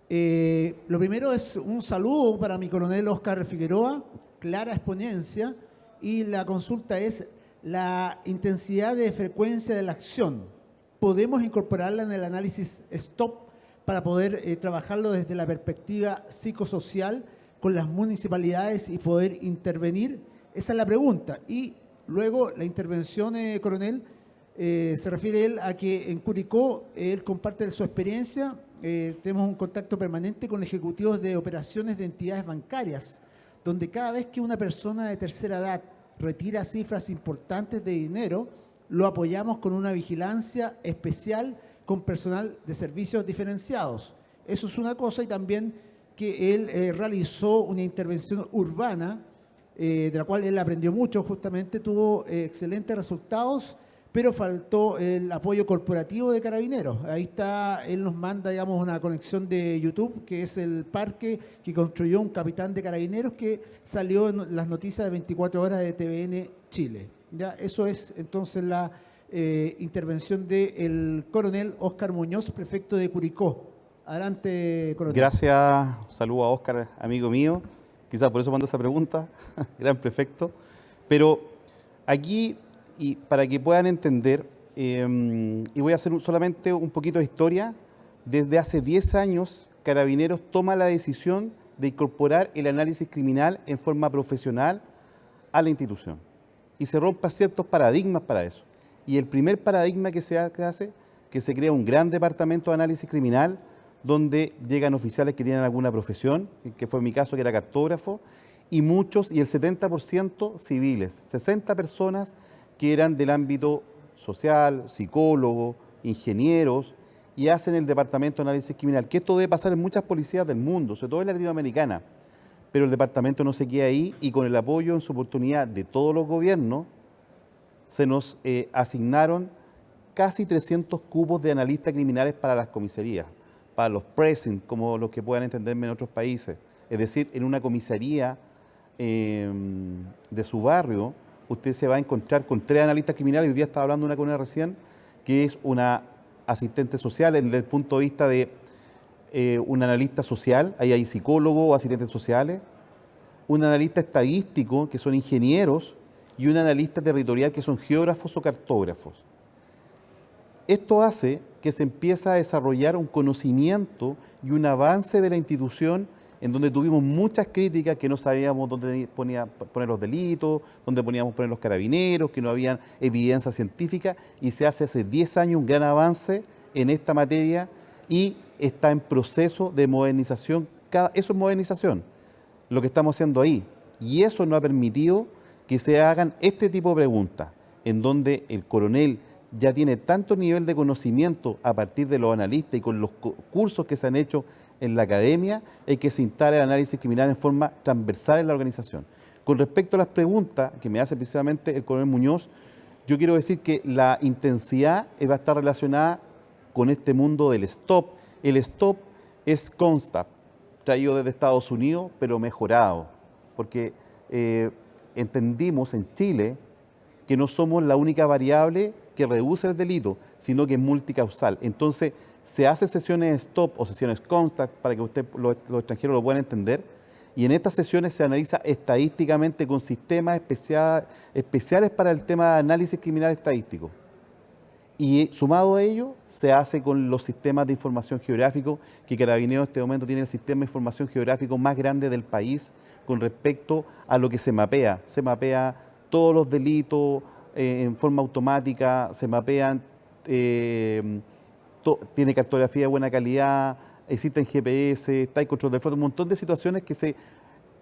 Lo primero es un saludo para mi coronel Óscar Figueroa, clara exponencia, y la consulta es la intensidad de frecuencia de la acción. ¿Podemos incorporarla en el análisis STOP para poder trabajarlo desde la perspectiva psicosocial con las municipalidades y poder intervenir? Esa es la pregunta. Y luego la intervención, coronel, se refiere él a que en Curicó él comparte su experiencia. Tenemos un contacto permanente con ejecutivos de operaciones de entidades bancarias, donde cada vez que una persona de tercera edad retira cifras importantes de dinero, lo apoyamos con una vigilancia especial con personal de servicios diferenciados. Eso es una cosa, y también que él realizó una intervención urbana, de la cual él aprendió mucho, justamente tuvo excelentes resultados, pero faltó el apoyo corporativo de Carabineros. Ahí está, él nos manda, digamos, una conexión de YouTube, que es el parque que construyó un capitán de Carabineros que salió en las noticias de 24 horas de TVN Chile. ¿Ya? Eso es entonces la intervención del coronel Óscar Muñoz, prefecto de Curicó. Adelante, coronel. Gracias, saludo a Óscar, amigo mío. Quizás por eso mando esa pregunta, gran prefecto. Pero aquí, y para que puedan entender, y voy a hacer solamente un poquito de historia, desde hace 10 años Carabineros toma la decisión de incorporar el análisis criminal en forma profesional a la institución. Y se rompen ciertos paradigmas para eso. Y el primer paradigma que se hace, que se crea un gran departamento de análisis criminal, donde llegan oficiales que tienen alguna profesión, que fue mi caso, que era cartógrafo, y muchos, y el 70% civiles, 60 personas que eran del ámbito social, psicólogos, ingenieros, y hacen el departamento de análisis criminal, que esto debe pasar en muchas policías del mundo, sobre todo en la latinoamericana, pero el departamento no se queda ahí, y con el apoyo en su oportunidad de todos los gobiernos, se nos asignaron casi 300 cupos de analistas criminales para las comisarías, para los precincts, como los que puedan entenderme en otros países. Es decir, en una comisaría de su barrio, usted se va a encontrar con 3 analistas criminales. Hoy día estaba hablando una con una recién, que es una asistente social desde el punto de vista de un analista social, ahí hay psicólogos o asistentes sociales, un analista estadístico, que son ingenieros, y un analista territorial, que son geógrafos o cartógrafos. Esto hace que se empiece a desarrollar un conocimiento y un avance de la institución, en donde tuvimos muchas críticas, que no sabíamos dónde poner los delitos, dónde poníamos poner los carabineros, que no había evidencia científica, y se hace 10 años un gran avance en esta materia, y está en proceso de modernización. Eso es modernización, lo que estamos haciendo ahí, y eso nos ha permitido que se hagan este tipo de preguntas, en donde el coronel ya tiene tanto nivel de conocimiento a partir de los analistas y con los cursos que se han hecho en la academia, es que se instale el análisis criminal en forma transversal en la organización. Con respecto a las preguntas que me hace precisamente el coronel Muñoz, yo quiero decir que la intensidad va a estar relacionada con este mundo del STOP. El STOP es CONSTAP, traído desde Estados Unidos, pero mejorado, porque entendimos en Chile que no somos la única variable que reduce el delito, sino que es multicausal. Entonces, se hacen sesiones STOP o sesiones CONSTAP para que los extranjeros lo puedan entender, y en estas sesiones se analiza estadísticamente con sistemas especiales para el tema de análisis criminal estadístico. Y sumado a ello, se hace con los sistemas de información geográfico, que Carabineros en este momento tiene el sistema de información geográfico más grande del país con respecto a lo que se mapea. Se mapea todos los delitos en forma automática, se mapean, tiene cartografía de buena calidad, existen GPS, está el control de flota, un montón de situaciones que se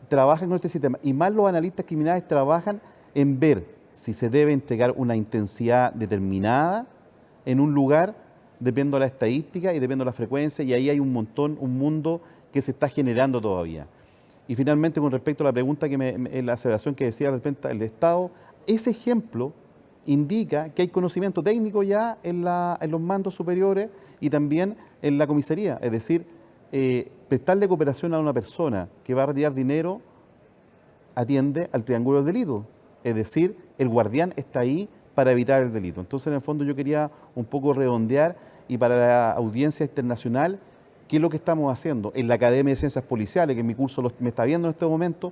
trabajan con este sistema. Y más los analistas criminales trabajan en ver si se debe entregar una intensidad determinada en un lugar, dependiendo de la estadística y dependiendo de la frecuencia, y ahí hay un mundo que se está generando todavía. Y finalmente, con respecto a la pregunta, la aseveración que decía respecto al Estado, ese ejemplo indica que hay conocimiento técnico ya en los mandos superiores y también en la comisaría. Es decir, prestarle cooperación a una persona que va a retirar dinero atiende al triángulo del delito. Es decir, el guardián está ahí para evitar el delito. Entonces, en el fondo, yo quería un poco redondear, y para la audiencia internacional, qué es lo que estamos haciendo. En la Academia de Ciencias Policiales, que mi curso me está viendo en este momento,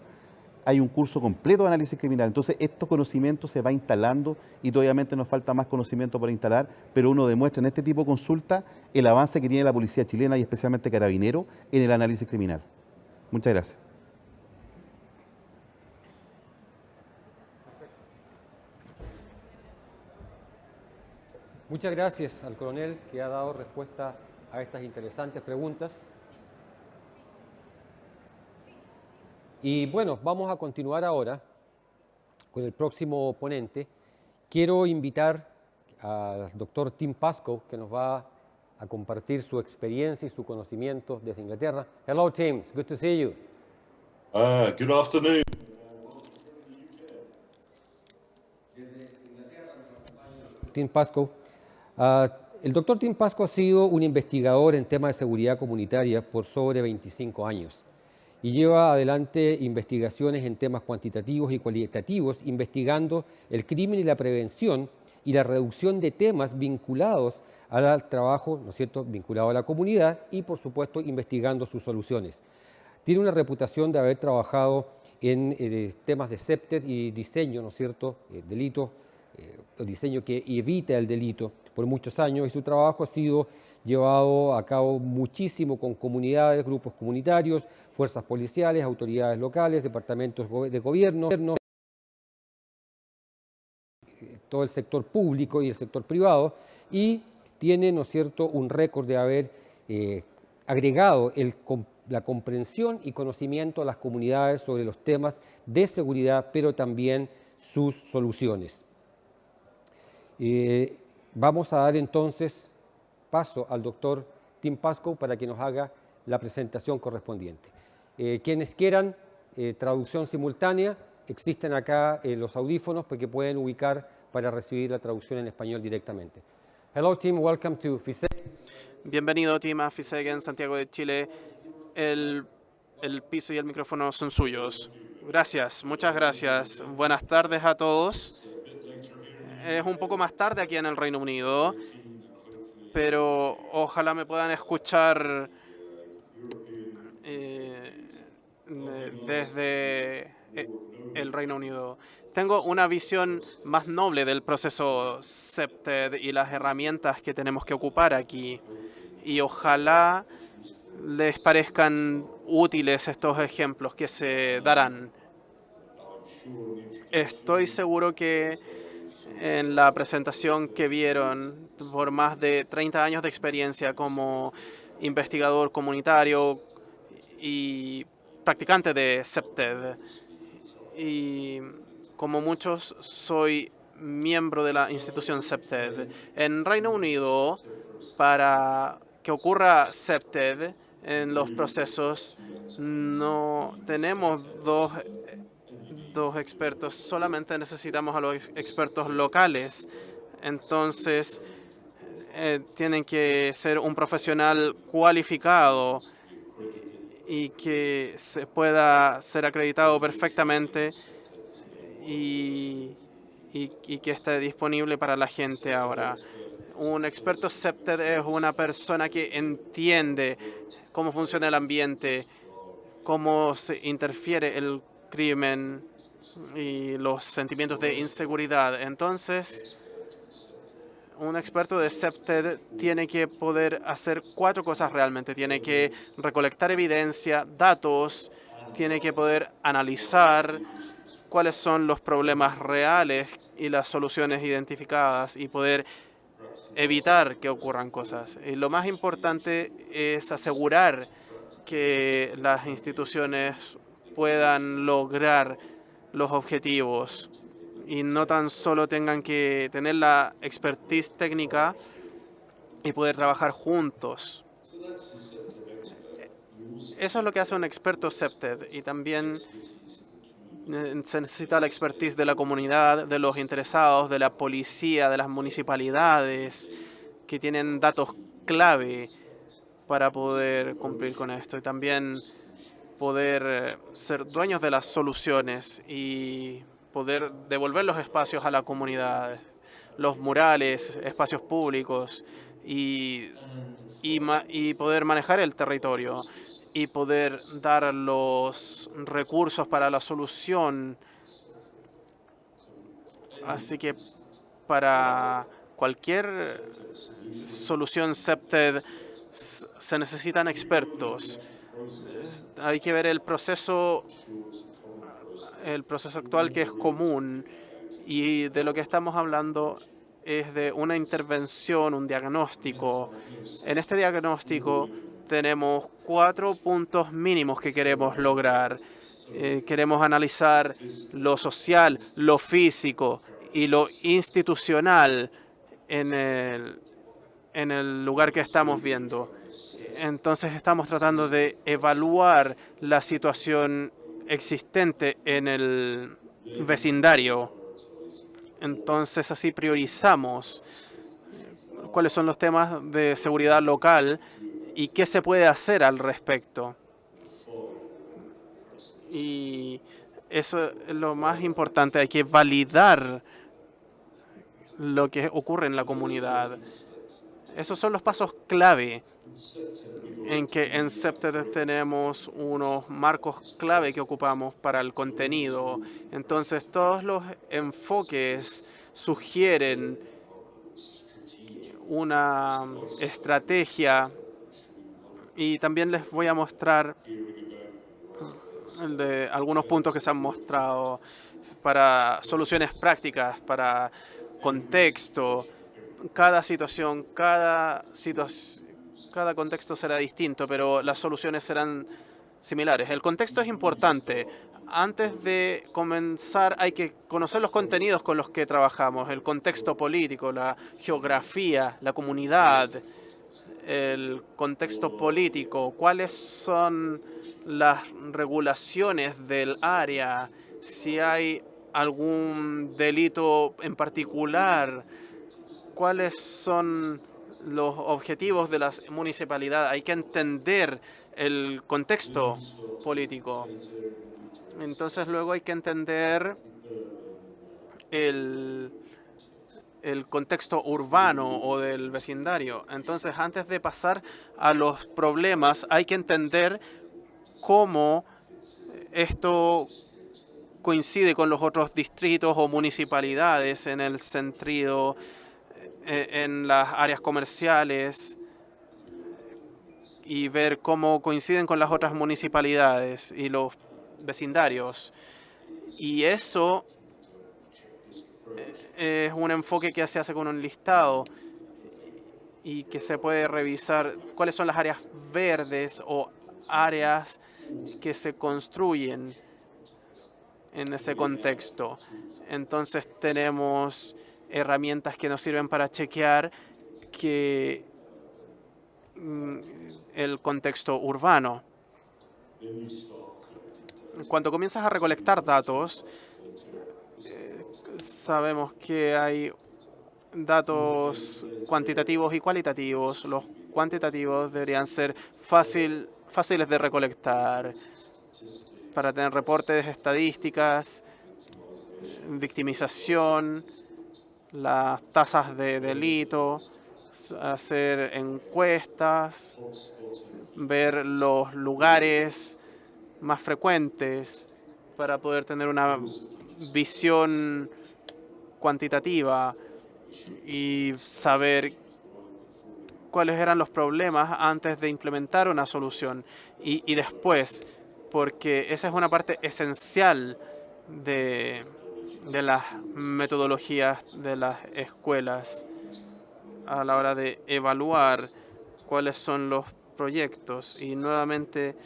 hay un curso completo de análisis criminal. Entonces, estos conocimientos se va instalando y todavía nos falta más conocimiento por instalar, pero uno demuestra en este tipo de consulta el avance que tiene la policía chilena y especialmente Carabineros en el análisis criminal. Muchas gracias. Muchas gracias al coronel que ha dado respuesta a estas interesantes preguntas. Y bueno, vamos a continuar ahora con el próximo ponente. Quiero invitar al doctor Tim Pascoe, que nos va a compartir su experiencia y su conocimiento desde Inglaterra. Hello, Tim. It's good to see you. Good afternoon. Tim Pascoe. El doctor Tim Pascoe ha sido un investigador en temas de seguridad comunitaria por sobre 25 años y lleva adelante investigaciones en temas cuantitativos y cualitativos, investigando el crimen y la prevención y la reducción de temas vinculados al trabajo, ¿no es cierto?, vinculado a la comunidad y, por supuesto, investigando sus soluciones. Tiene una reputación de haber trabajado en temas de CEPTED y diseño, ¿no es cierto?, delitos, diseño que evita el delito por muchos años, y su trabajo ha sido llevado a cabo muchísimo con comunidades, grupos comunitarios, fuerzas policiales, autoridades locales, departamentos de gobierno, todo el sector público y el sector privado, y tiene, ¿no es cierto?, un récord de haber agregado la comprensión y conocimiento a las comunidades sobre los temas de seguridad, pero también sus soluciones. Vamos a dar entonces paso al doctor Tim Pascoe para que nos haga la presentación correspondiente. Quienes quieran traducción simultánea, existen acá los audífonos porque pueden ubicar para recibir la traducción en español directamente. Hello, Tim. Welcome to FISEG. Bienvenido, Tim, a FISEG en Santiago de Chile. El piso y el micrófono son suyos. Gracias, muchas gracias. Buenas tardes a todos. Es un poco más tarde aquí en el Reino Unido, pero ojalá me puedan escuchar desde el Reino Unido. Tengo una visión más noble del proceso CEPTED y las herramientas que tenemos que ocupar aquí, y ojalá les parezcan útiles estos ejemplos que se darán. Estoy seguro que en la presentación que vieron, por más de 30 años de experiencia como investigador comunitario y practicante de CEPTED, y como muchos soy miembro de la institución CEPTED. En Reino Unido, para que ocurra CEPTED, en los procesos. No tenemos dos expertos, solamente necesitamos a los expertos locales. Entonces, tienen que ser un profesional cualificado y que se pueda ser acreditado perfectamente y que esté disponible para la gente ahora. Un experto CEPTED es una persona que entiende cómo funciona el ambiente, cómo se interfiere el crimen y los sentimientos de inseguridad. Entonces, un experto de CEPTED tiene que poder hacer 4 cosas realmente. Tiene que recolectar evidencia, datos, tiene que poder analizar cuáles son los problemas reales y las soluciones identificadas y poder evitar que ocurran cosas. Y lo más importante es asegurar que las instituciones puedan lograr los objetivos y no tan solo tengan que tener la expertise técnica y poder trabajar juntos. Eso es lo que hace un experto CEPTED, y también se necesita la expertise de la comunidad, de los interesados, de la policía, de las municipalidades, que tienen datos clave para poder cumplir con esto, y también poder ser dueños de las soluciones y poder devolver los espacios a la comunidad, los murales, espacios públicos, y poder manejar el territorio y poder dar los recursos para la solución. Así que para cualquier solución CEPTED se necesitan expertos. Hay que ver el proceso actual, que es común, y de lo que estamos hablando es de una intervención, un diagnóstico. En este diagnóstico tenemos 4 puntos mínimos que queremos lograr. Queremos analizar lo social, lo físico y lo institucional en el lugar que estamos viendo. Entonces estamos tratando de evaluar la situación existente en el vecindario. Entonces así priorizamos cuáles son los temas de seguridad local y qué se puede hacer al respecto. Y eso es lo más importante. Hay que validar lo que ocurre en la comunidad. Esos son los pasos clave en que en CEPTED tenemos unos marcos clave que ocupamos para el contenido. Entonces, todos los enfoques sugieren una estrategia, y también les voy a mostrar de algunos puntos que se han mostrado para soluciones prácticas, para contexto. Cada situación, cada contexto será distinto, pero las soluciones serán similares. El contexto es importante. Antes de comenzar hay que conocer los contenidos con los que trabajamos, el contexto político, la geografía, la comunidad, el contexto político, cuáles son las regulaciones del área, si hay algún delito en particular, cuáles son los objetivos de las municipalidades. Hay que entender el contexto político. Entonces luego hay que entender el contexto urbano o del vecindario. Entonces, antes de pasar a los problemas, hay que entender cómo esto coincide con los otros distritos o municipalidades en el sentido, en las áreas comerciales, y ver cómo coinciden con las otras municipalidades y los vecindarios. Y eso es un enfoque que se hace con un listado y que se puede revisar cuáles son las áreas verdes o áreas que se construyen en ese contexto. Entonces tenemos herramientas que nos sirven para chequear que el contexto urbano. Cuando comienzas a recolectar datos, sabemos que hay datos cuantitativos y cualitativos. Los cuantitativos deberían ser fáciles de recolectar para tener reportes, estadísticas, victimización, las tasas de delito, hacer encuestas, ver los lugares más frecuentes para poder tener una visión cuantitativa y saber cuáles eran los problemas antes de implementar una solución y después, porque esa es una parte esencial de las metodologías de las escuelas a la hora de evaluar cuáles son los proyectos y nuevamente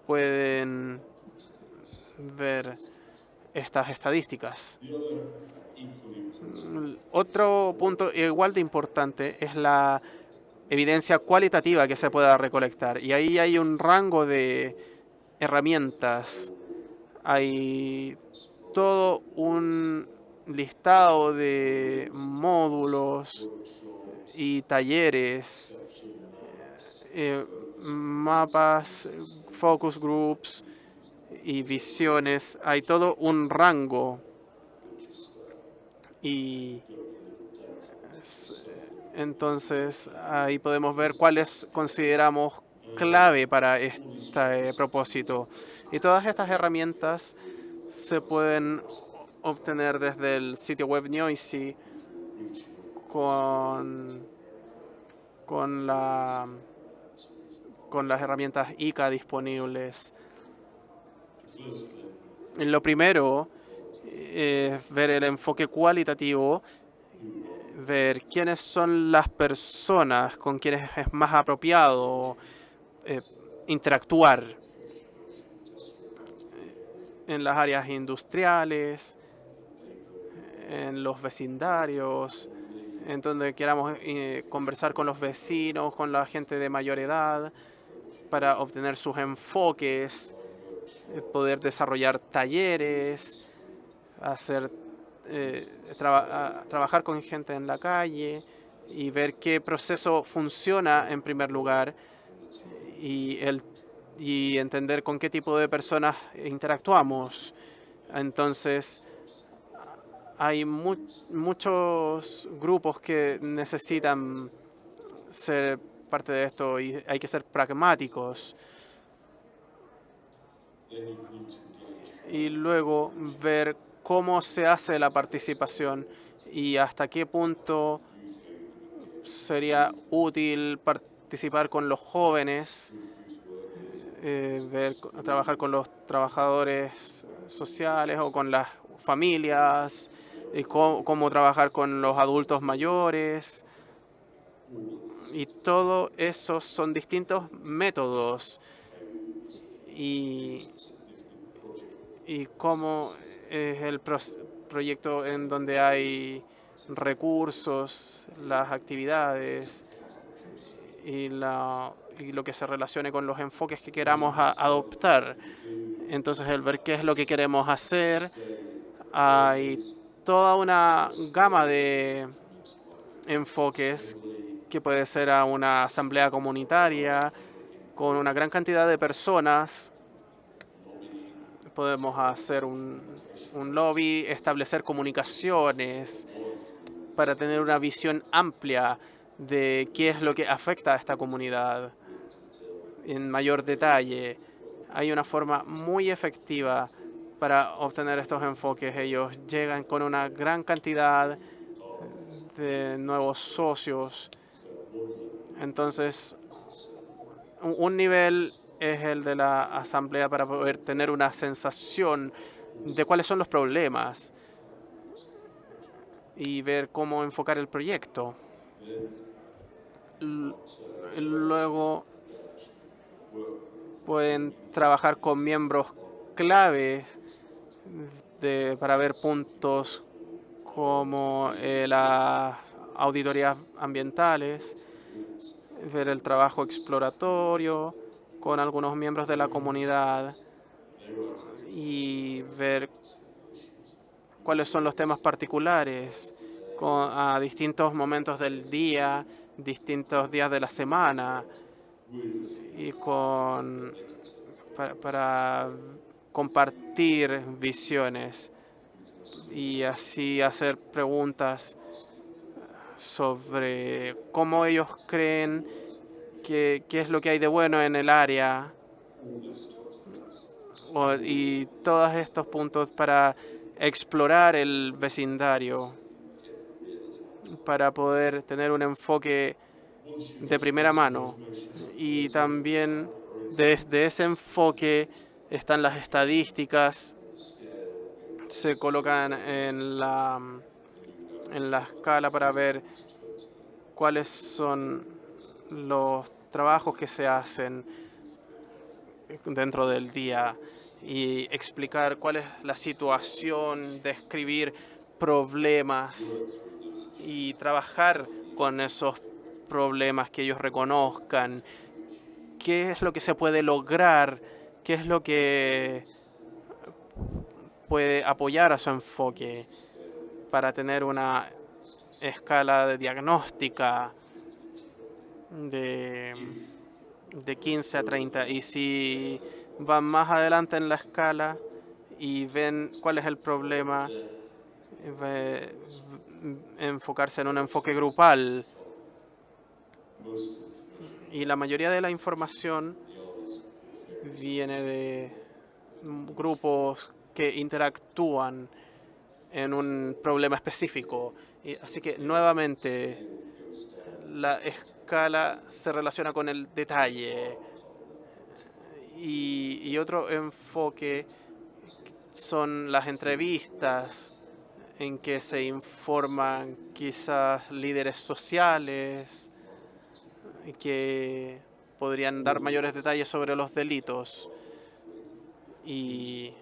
pueden ver estas estadísticas. Otro punto igual de importante es la evidencia cualitativa que se pueda recolectar. Y ahí hay un rango de herramientas. Hay todo un listado de módulos y talleres, mapas, focus groups y visiones. Hay todo un rango. Y entonces ahí podemos ver cuáles consideramos clave para este propósito. Y todas estas herramientas se pueden obtener desde el sitio web Noisy con las herramientas ICA disponibles. Lo primero es ver el enfoque cualitativo, ver quiénes son las personas con quienes es más apropiado interactuar en las áreas industriales, en los vecindarios, en donde queramos conversar con los vecinos, con la gente de mayor edad, para obtener sus enfoques, poder desarrollar talleres, trabajar con gente en la calle y ver qué proceso funciona en primer lugar y entender con qué tipo de personas interactuamos. Entonces, hay muchos grupos que necesitan ser parte de esto y hay que ser pragmáticos. Y luego ver cómo se hace la participación y hasta qué punto sería útil participar con los jóvenes, trabajar con los trabajadores sociales o con las familias, y cómo trabajar con los adultos mayores. Y todo eso son distintos métodos. Y cómo es el proyecto en donde hay recursos, las actividades y lo que se relacione con los enfoques que queramos adoptar. Entonces, el ver qué es lo que queremos hacer. Hay toda una gama de enfoques que puede ser a una asamblea comunitaria con una gran cantidad de personas. Podemos hacer un lobby, establecer comunicaciones para tener una visión amplia de qué es lo que afecta a esta comunidad en mayor detalle. Hay una forma muy efectiva para obtener estos enfoques. Ellos llegan con una gran cantidad de nuevos socios. Entonces, un nivel es el de la asamblea para poder tener una sensación de cuáles son los problemas y ver cómo enfocar el proyecto. Luego pueden trabajar con miembros claves para ver puntos como las auditorías ambientales, ver el trabajo exploratorio con algunos miembros de la comunidad y ver cuáles son los temas particulares a distintos momentos del día, distintos días de la semana, y para compartir visiones y así hacer preguntas sobre cómo ellos creen qué es lo que hay de bueno en el área y todos estos puntos para explorar el vecindario, para poder tener un enfoque de primera mano. Y también desde ese enfoque están las estadísticas, se colocan en la escala para ver cuáles son los trabajos que se hacen dentro del día y explicar cuál es la situación, describir problemas y trabajar con esos problemas que ellos reconozcan, qué es lo que se puede lograr, qué es lo que puede apoyar a su enfoque para tener una escala de diagnóstica de 15 a 30. Y si van más adelante en la escala y ven cuál es el problema, enfocarse en un enfoque grupal. Y la mayoría de la información viene de grupos que interactúan en un problema específico. Así que nuevamente la escala se relaciona con el detalle. Y otro enfoque son las entrevistas en que se informan quizás líderes sociales que podrían dar mayores detalles sobre los delitos y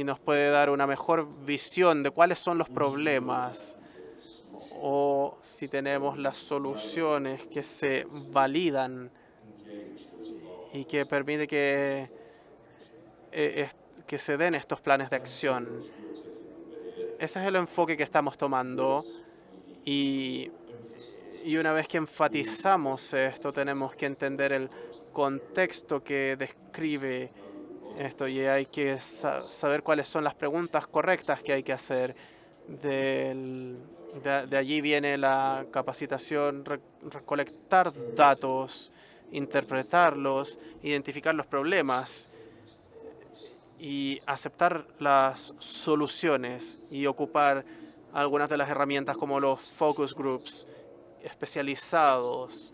nos puede dar una mejor visión de cuáles son los problemas o si tenemos las soluciones que se validan y que permite que se den estos planes de acción. Ese es el enfoque que estamos tomando y una vez que enfatizamos esto, tenemos que entender el contexto que describe esto y hay que saber cuáles son las preguntas correctas que hay que hacer. De allí viene la capacitación, recolectar datos, interpretarlos, identificar los problemas y aceptar las soluciones y ocupar algunas de las herramientas como los focus groups especializados,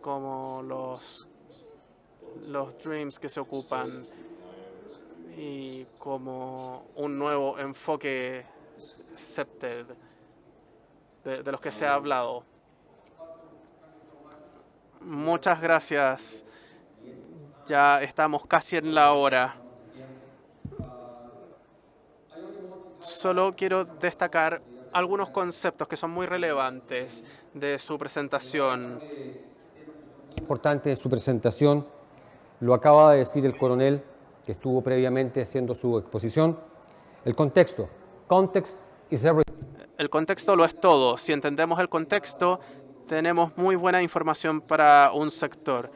como los dreams que se ocupan y como un nuevo enfoque CEPTED de los que se ha hablado. Muchas gracias. Ya estamos casi en la hora. Solo quiero destacar algunos conceptos que son muy relevantes de su presentación. Importante de su presentación, lo acaba de decir el coronel que estuvo previamente haciendo su exposición. El contexto. Context is everything. El contexto lo es todo. Si entendemos el contexto, tenemos muy buena información para un sector.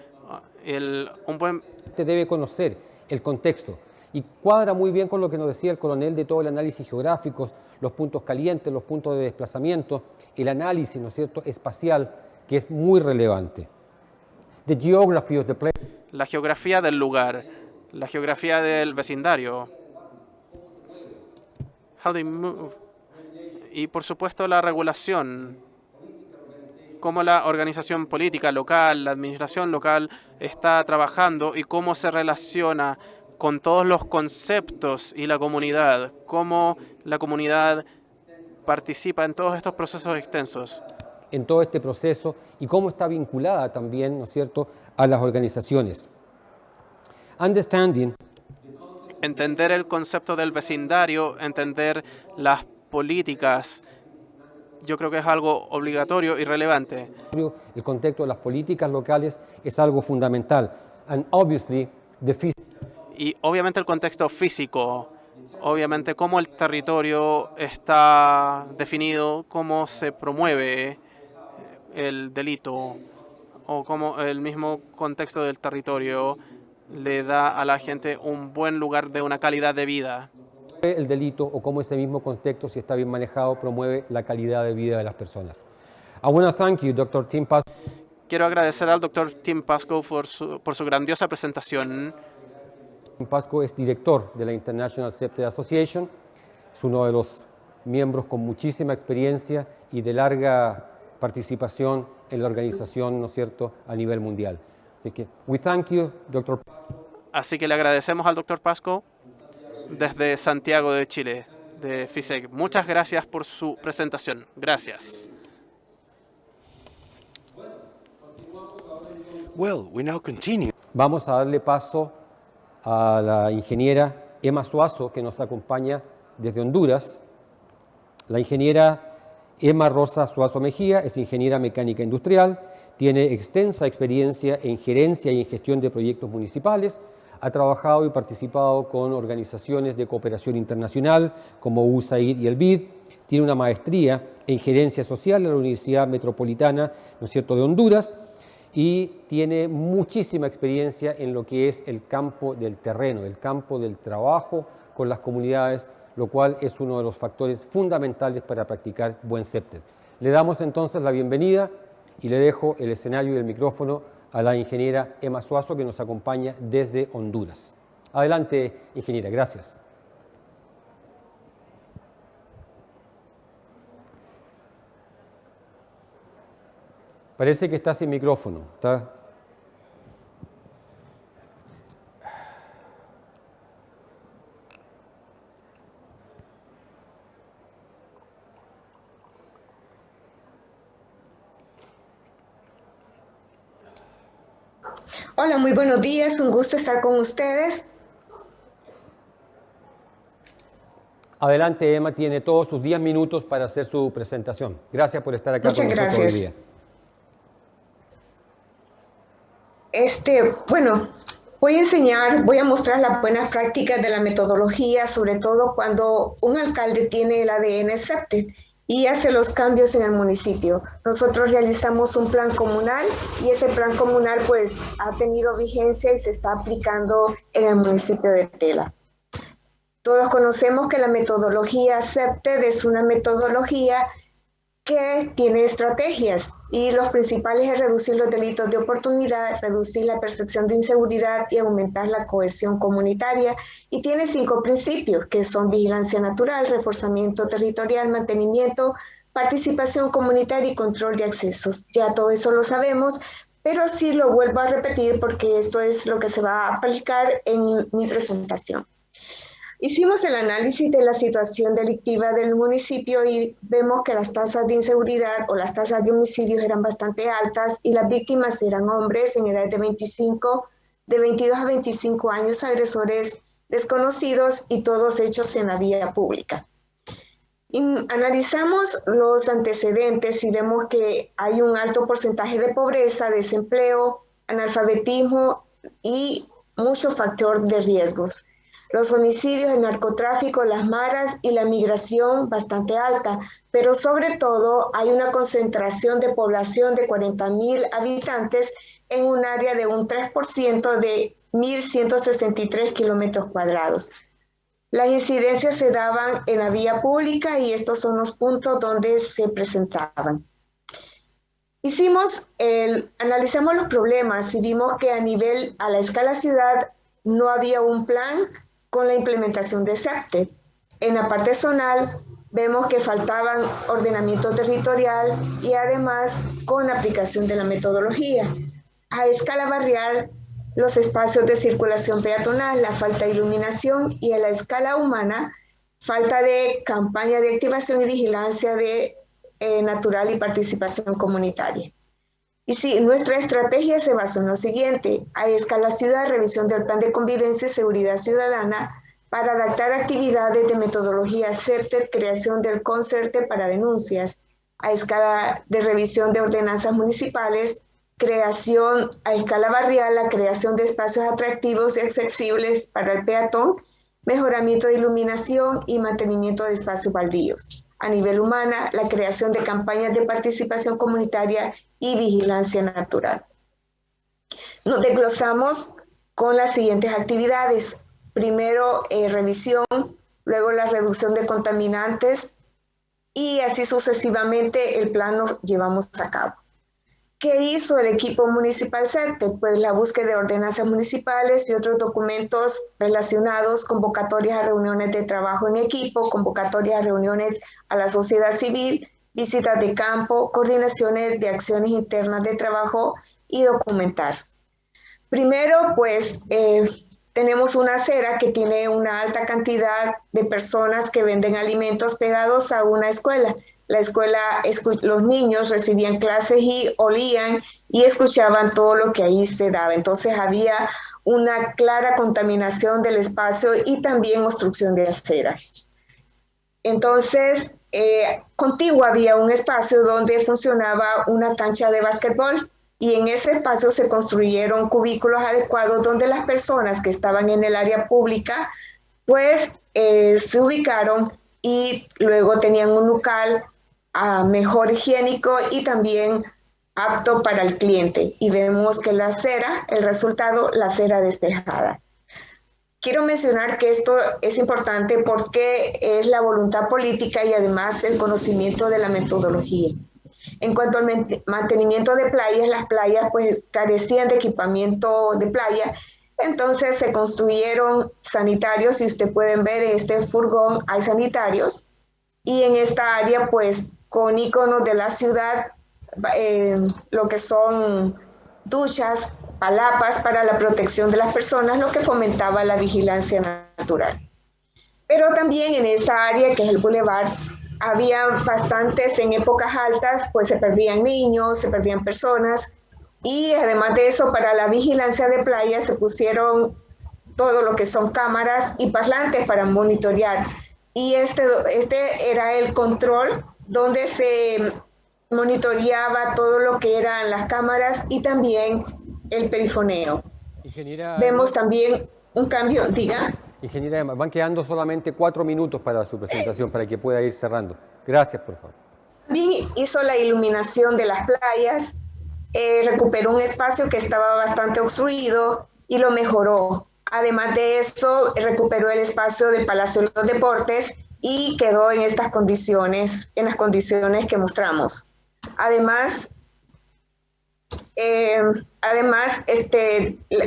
Usted debe conocer el contexto y cuadra muy bien con lo que nos decía el coronel de todo el análisis geográfico, los puntos calientes, los puntos de desplazamiento, el análisis, ¿no es cierto?, espacial, que es muy relevante. The geography of the place. La geografía del lugar, la geografía del vecindario. How they move. Y por supuesto la regulación, cómo la organización política local, la administración local está trabajando y cómo se relaciona con todos los conceptos y la comunidad, cómo la comunidad participa en todos estos procesos extensos. En todo este proceso y cómo está vinculada también, ¿no es cierto?, a las organizaciones. Understanding. Entender el concepto del vecindario, entender las políticas yo creo que es algo obligatorio y relevante. El contexto de las políticas locales es algo fundamental. And obviously, Y obviamente el contexto físico, obviamente cómo el territorio está definido, cómo se promueve el delito o cómo el mismo contexto del territorio le da a la gente un buen lugar de una calidad de vida. el delito o cómo ese mismo contexto, si está bien manejado, promueve la calidad de vida de las personas. I want to thank you, Dr. Tim Pasco. Quiero agradecer al Dr. Tim Pasco por su grandiosa presentación. Tim Pasco es director de la International Septic Association, es uno de los miembros con muchísima experiencia y de larga participación en la organización, ¿no es cierto?, a nivel mundial. Así que, we thank you, Dr. Así que le agradecemos al Dr. Pasco desde Santiago de Chile, de FISEC. Muchas gracias por su presentación. Gracias. Well, we now continue. Vamos a darle paso a la ingeniera Emma Suazo, que nos acompaña desde Honduras. La ingeniera Emma Rosa Suazo Mejía es ingeniera mecánica industrial, tiene extensa experiencia en gerencia y en gestión de proyectos municipales, ha trabajado y participado con organizaciones de cooperación internacional como USAID y el BID, tiene una maestría en gerencia social en la Universidad Metropolitana, ¿no es cierto?, de Honduras, y tiene muchísima experiencia en lo que es el campo del terreno, el campo del trabajo con las comunidades, lo cual es uno de los factores fundamentales para practicar buen septet. Le damos entonces la bienvenida y le dejo el escenario y el micrófono a la ingeniera Emma Suazo, que nos acompaña desde Honduras. Adelante, ingeniera, gracias. Parece que está sin micrófono. ¿Está? Hola, muy buenos días, un gusto estar con ustedes. Adelante, Emma, tiene todos sus 10 minutos para hacer su presentación. Gracias por estar acá Muchas con nosotros gracias. hoy día. Bueno, voy a mostrar las buenas prácticas de la metodología, sobre todo cuando un alcalde tiene el ADN septic y hace los cambios en el municipio. Nosotros realizamos un plan comunal y ese plan comunal pues ha tenido vigencia y se está aplicando en el municipio de Tela. Todos conocemos que la metodología septic es una metodología que tiene estrategias y los principales es reducir los delitos de oportunidad, reducir la percepción de inseguridad y aumentar la cohesión comunitaria, y tiene 5 principios que son vigilancia natural, reforzamiento territorial, mantenimiento, participación comunitaria y control de accesos. Ya todo eso lo sabemos, pero sí lo vuelvo a repetir porque esto es lo que se va a aplicar en mi presentación. Hicimos el análisis de la situación delictiva del municipio y vemos que las tasas de inseguridad o las tasas de homicidios eran bastante altas y las víctimas eran hombres en edad de 22 a 25 años, agresores desconocidos y todos hechos en la vía pública. Analizamos los antecedentes y vemos que hay un alto porcentaje de pobreza, desempleo, analfabetismo y mucho factor de riesgos. Los homicidios, el narcotráfico, las maras y la migración bastante alta, pero sobre todo hay una concentración de población de 40,000 habitantes en un área de un 3% de 1.163 kilómetros cuadrados. Las incidencias se daban en la vía pública y estos son los puntos donde se presentaban. Analizamos los problemas y vimos que a la escala ciudad no había un plan con la implementación de septic. En la parte zonal vemos que faltaban ordenamiento territorial y además con la aplicación de la metodología. A escala barrial, los espacios de circulación peatonal, la falta de iluminación, y a la escala humana, falta de campaña de activación y vigilancia natural y participación comunitaria. Y sí, nuestra estrategia se basó en lo siguiente: a escala ciudad, revisión del plan de convivencia y seguridad ciudadana para adaptar actividades de metodología septic, creación del CONCERTE para denuncias. a escala de revisión de ordenanzas municipales, creación a escala barrial, la creación de espacios atractivos y accesibles para el peatón, mejoramiento de iluminación y mantenimiento de espacios baldíos. A nivel humana, la creación de campañas de participación comunitaria y vigilancia natural. Nos desglosamos con las siguientes actividades. Primero, revisión, luego la reducción de contaminantes y así sucesivamente el plan lo llevamos a cabo. ¿Qué hizo el equipo municipal CERTEC? Pues la búsqueda de ordenanzas municipales y otros documentos relacionados, convocatorias a reuniones de trabajo en equipo, convocatorias a reuniones a la sociedad civil, visitas de campo, coordinaciones de acciones internas de trabajo y documentar. Primero, pues tenemos una acera que tiene una alta cantidad de personas que venden alimentos pegados a una escuela. La escuela, los niños recibían clases y olían y escuchaban todo lo que ahí se daba. Entonces había una clara contaminación del espacio y también obstrucción de acera. Entonces, contiguo había un espacio donde funcionaba una cancha de básquetbol y en ese espacio se construyeron cubículos adecuados donde las personas que estaban en el área pública pues se ubicaron y luego tenían un local mejor higiénico y también apto para el cliente. Y vemos que la acera, el resultado, la acera despejada. Quiero mencionar que esto es importante porque es la voluntad política y además el conocimiento de la metodología. En cuanto al mantenimiento de playas, las playas pues carecían de equipamiento de playa, entonces se construyeron sanitarios. Si ustedes pueden ver en este furgón hay sanitarios y en esta área pues con iconos de la ciudad, lo que son duchas, palapas para la protección de las personas, lo que fomentaba la vigilancia natural. Pero también en esa área que es el bulevar, había bastantes, en épocas altas, pues se perdían niños, se perdían personas, y además de eso, para la vigilancia de playa se pusieron todo lo que son cámaras y parlantes para monitorear. Y este era el control donde se monitoreaba todo lo que eran las cámaras y también el perifoneo. Ingeniera, vemos también un cambio, diga. Ingeniera, van quedando solamente 4 minutos para su presentación, para que pueda ir cerrando. Gracias, por favor. También hizo la iluminación de las playas, recuperó un espacio que estaba bastante obstruido y lo mejoró. Además de eso, recuperó el espacio del Palacio de los Deportes y quedó en estas condiciones, en las condiciones que mostramos. Además,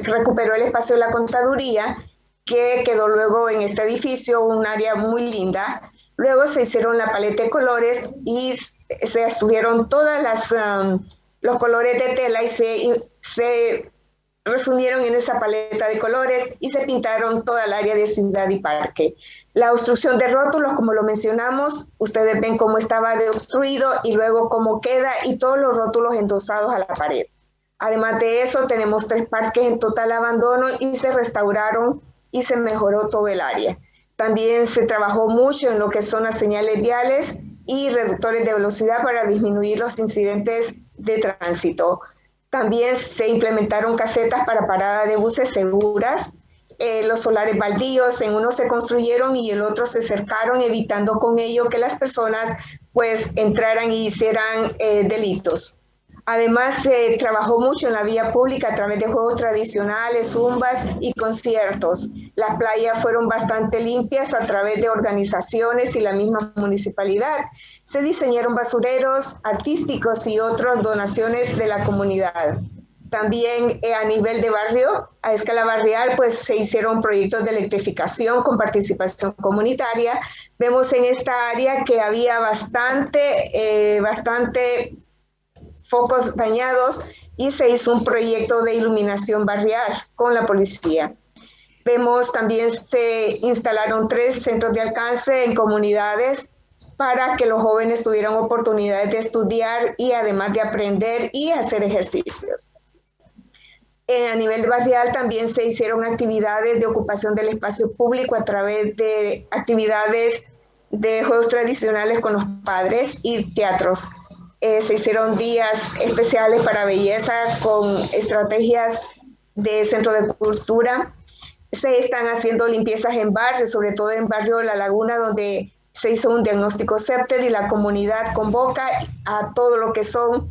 recuperó el espacio de la contaduría, que quedó luego en este edificio, un área muy linda. Luego se hicieron la paleta de colores y se subieron todas los colores de tela y se resumieron en esa paleta de colores y se pintaron toda el área de ciudad y parque. La obstrucción de rótulos, como lo mencionamos, ustedes ven cómo estaba obstruido y luego cómo queda y todos los rótulos endosados a la pared. Además de eso, tenemos 3 parques en total abandono y se restauraron y se mejoró todo el área. También se trabajó mucho en lo que son las señales viales y reductores de velocidad para disminuir los incidentes de tránsito. También se implementaron casetas para parada de buses seguras. Los solares baldíos, en uno se construyeron y el otro se cercaron, evitando con ello que las personas pues entraran y hicieran delitos. Además, se trabajó mucho en la vía pública a través de juegos tradicionales, zumbas y conciertos. Las playas fueron bastante limpias a través de organizaciones y la misma municipalidad. Se diseñaron basureros artísticos y otras donaciones de la comunidad. También a nivel de barrio, a escala barrial, pues se hicieron proyectos de electrificación con participación comunitaria. Vemos en esta área que había bastante focos dañados y se hizo un proyecto de iluminación barrial con la policía. Vemos también se instalaron 3 centros de alcance en comunidades para que los jóvenes tuvieran oportunidades de estudiar y además de aprender y hacer ejercicios. A nivel barrial también se hicieron actividades de ocupación del espacio público a través de actividades de juegos tradicionales con los padres y teatros. Se hicieron días especiales para belleza con estrategias de centro de cultura. Se están haciendo limpiezas en barrios, sobre todo en barrio La Laguna, donde se hizo un diagnóstico CEPTED y la comunidad convoca a todo lo que son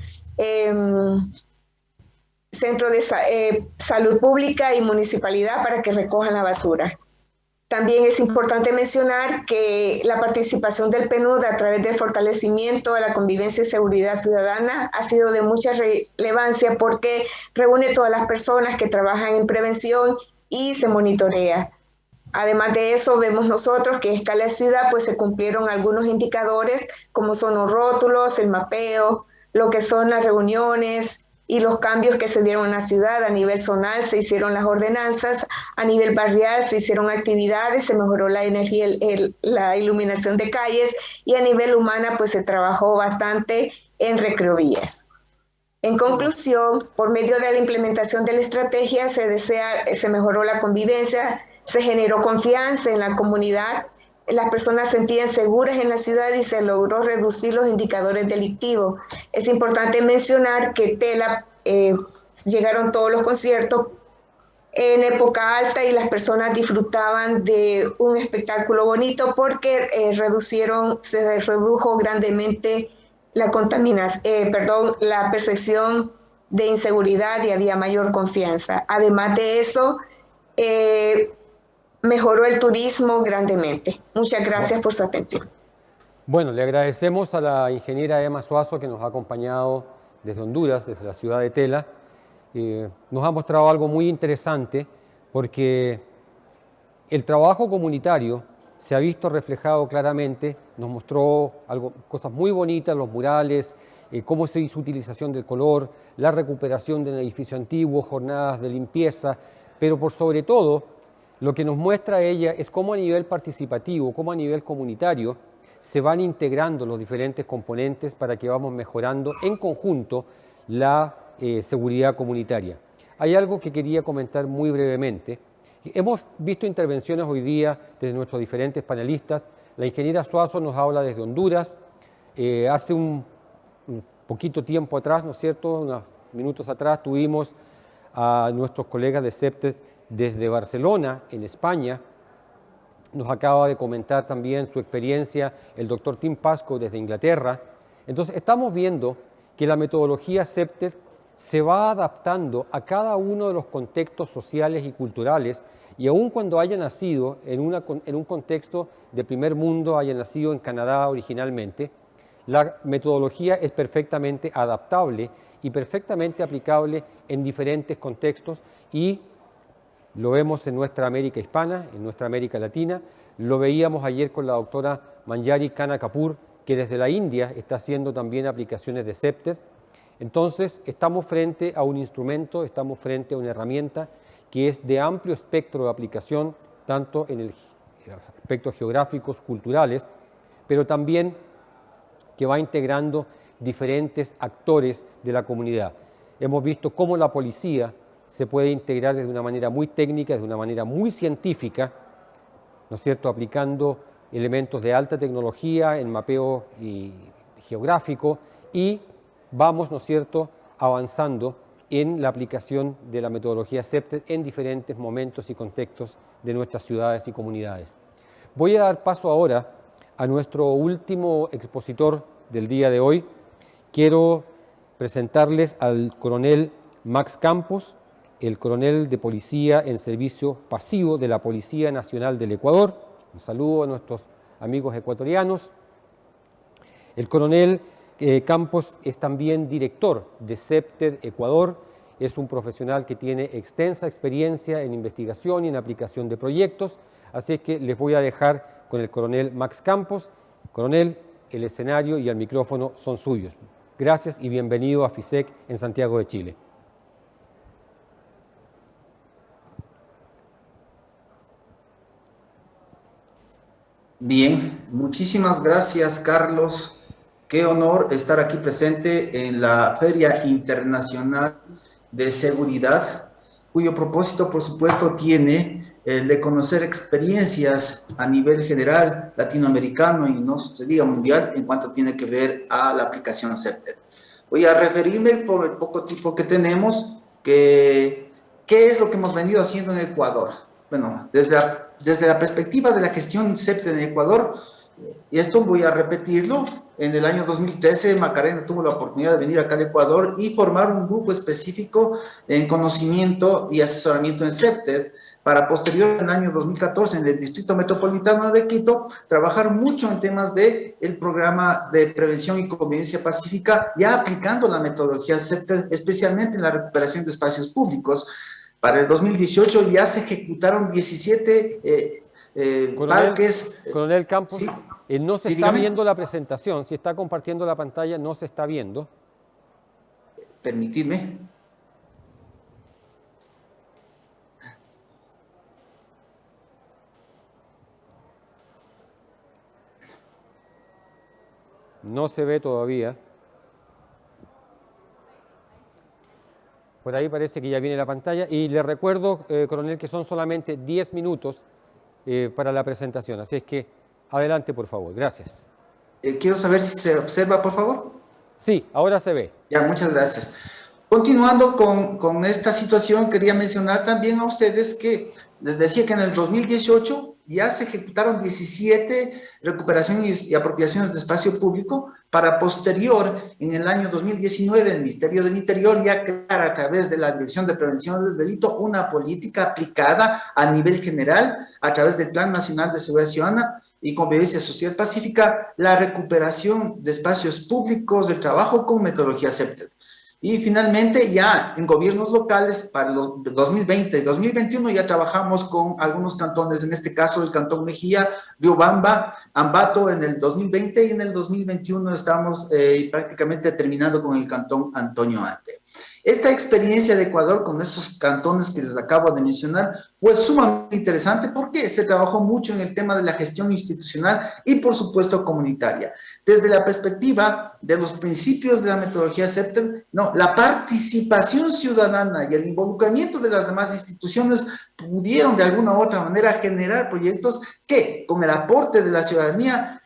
centros de salud pública y municipalidad para que recojan la basura. También es importante mencionar que la participación del PNUD a través del fortalecimiento de la convivencia y seguridad ciudadana ha sido de mucha relevancia porque reúne todas las personas que trabajan en prevención y se monitorea. Además de eso, vemos nosotros que en escala de ciudad pues se cumplieron algunos indicadores como son los rótulos, el mapeo, lo que son las reuniones y los cambios que se dieron en la ciudad. A nivel zonal se hicieron las ordenanzas, a nivel barrial se hicieron actividades, se mejoró la energía, la iluminación de calles, y a nivel humana pues se trabajó bastante en recreovías. En conclusión, por medio de la implementación de la estrategia se mejoró la convivencia, se generó confianza en la comunidad, las personas se sentían seguras en la ciudad y se logró reducir los indicadores delictivos. Es importante mencionar que Tela llegaron todos los conciertos en época alta y las personas disfrutaban de un espectáculo bonito porque se redujo grandemente la percepción de inseguridad y había mayor confianza. Además de eso, mejoró el turismo grandemente. Muchas gracias por su atención. Bueno, le agradecemos a la ingeniera Emma Suazo que nos ha acompañado desde Honduras, desde la ciudad de Tela. Nos ha mostrado algo muy interesante porque el trabajo comunitario se ha visto reflejado claramente, nos mostró cosas muy bonitas, los murales, cómo se hizo utilización del color, la recuperación del edificio antiguo, jornadas de limpieza, pero por sobre todo, lo que nos muestra ella es cómo a nivel participativo, cómo a nivel comunitario, se van integrando los diferentes componentes para que vamos mejorando en conjunto la seguridad comunitaria. Hay algo que quería comentar muy brevemente. Hemos visto intervenciones hoy día desde nuestros diferentes panelistas. La ingeniera Suazo nos habla desde Honduras. Hace un poquito tiempo atrás, ¿no es cierto?, unos minutos atrás, tuvimos a nuestros colegas de CEPTED desde Barcelona, en España. Nos acaba de comentar también su experiencia el doctor Tim Pascoe desde Inglaterra. Entonces, estamos viendo que la metodología CEPTED se va adaptando a cada uno de los contextos sociales y culturales, y aun cuando haya nacido en un contexto de primer mundo, haya nacido en Canadá originalmente, la metodología es perfectamente adaptable y perfectamente aplicable en diferentes contextos, y lo vemos en nuestra América hispana, en nuestra América latina. Lo veíamos ayer con la doctora Manjari Khanna Kapoor, que desde la India está haciendo también aplicaciones de CEPTED. Entonces, estamos frente a un instrumento, estamos frente a una herramienta que es de amplio espectro de aplicación, tanto en el aspectos geográficos, culturales, pero también que va integrando diferentes actores de la comunidad. Hemos visto cómo la policía se puede integrar de una manera muy técnica, de una manera muy científica, ¿no es cierto?, aplicando elementos de alta tecnología en mapeo geográfico, y vamos, ¿no es cierto?, avanzando en la aplicación de la metodología CEPTED en diferentes momentos y contextos de nuestras ciudades y comunidades. Voy a dar paso ahora a nuestro último expositor del día de hoy. Quiero presentarles al coronel Max Campos, el coronel de policía en servicio pasivo de la Policía Nacional del Ecuador. Un saludo a nuestros amigos ecuatorianos. El coronel Campos es también director de CEPTED Ecuador. Es un profesional que tiene extensa experiencia en investigación y en aplicación de proyectos. Así que les voy a dejar con el coronel Max Campos. Coronel, el escenario y el micrófono son suyos. Gracias y bienvenido a FISEC en Santiago de Chile. Bien, muchísimas gracias, Carlos. Qué honor estar aquí presente en la Feria Internacional de Seguridad cuyo propósito, por supuesto, tiene el de conocer experiencias a nivel general latinoamericano y no se diga mundial en cuanto tiene que ver a la aplicación CEPTED. Voy a referirme por el poco tiempo que tenemos, ¿qué es lo que hemos venido haciendo en Ecuador? Bueno, desde la perspectiva de la gestión CEPTED en Ecuador, y esto voy a repetirlo, en el año 2013 Macarena tuvo la oportunidad de venir acá al Ecuador y formar un grupo específico en conocimiento y asesoramiento en CEPTED, para posterior en el año 2014 en el Distrito Metropolitano de Quito, trabajar mucho en temas del programa de prevención y convivencia pacífica, ya aplicando la metodología CEPTED, especialmente en la recuperación de espacios públicos. Para el 2018 ya se ejecutaron 17 parques. Coronel Campos, ¿sí? No se está viendo la presentación, si está compartiendo la pantalla no se está viendo. Permitidme. No se ve todavía. Por ahí parece que ya viene la pantalla. Y le recuerdo, coronel, que son solamente 10 minutos para la presentación. Así es que adelante, por favor. Gracias. Quiero saber si se observa, por favor. Sí, ahora se ve. Ya, muchas gracias. Continuando con esta situación, quería mencionar también a ustedes que les decía que en el 2018 ya se ejecutaron 17 recuperaciones y apropiaciones de espacio público, para posterior, en el año 2019, el Ministerio del Interior ya crear a través de la Dirección de Prevención del Delito una política aplicada a nivel general a través del Plan Nacional de Seguridad Ciudadana y Convivencia Social Pacífica, la recuperación de espacios públicos, el trabajo con metodología CEPTED. Y finalmente ya en gobiernos locales para los 2020 y 2021 ya trabajamos con algunos cantones, en este caso el Cantón Mejía, Riobamba, Ambato en el 2020 y en el 2021 estamos prácticamente terminando con el Cantón Antonio Ante. Esta experiencia de Ecuador con esos cantones que les acabo de mencionar fue sumamente interesante porque se trabajó mucho en el tema de la gestión institucional y por supuesto comunitaria. Desde la perspectiva de los principios de la metodología CEPTED, la participación ciudadana y el involucramiento de las demás instituciones pudieron de alguna u otra manera generar proyectos que con el aporte de la ciudadanía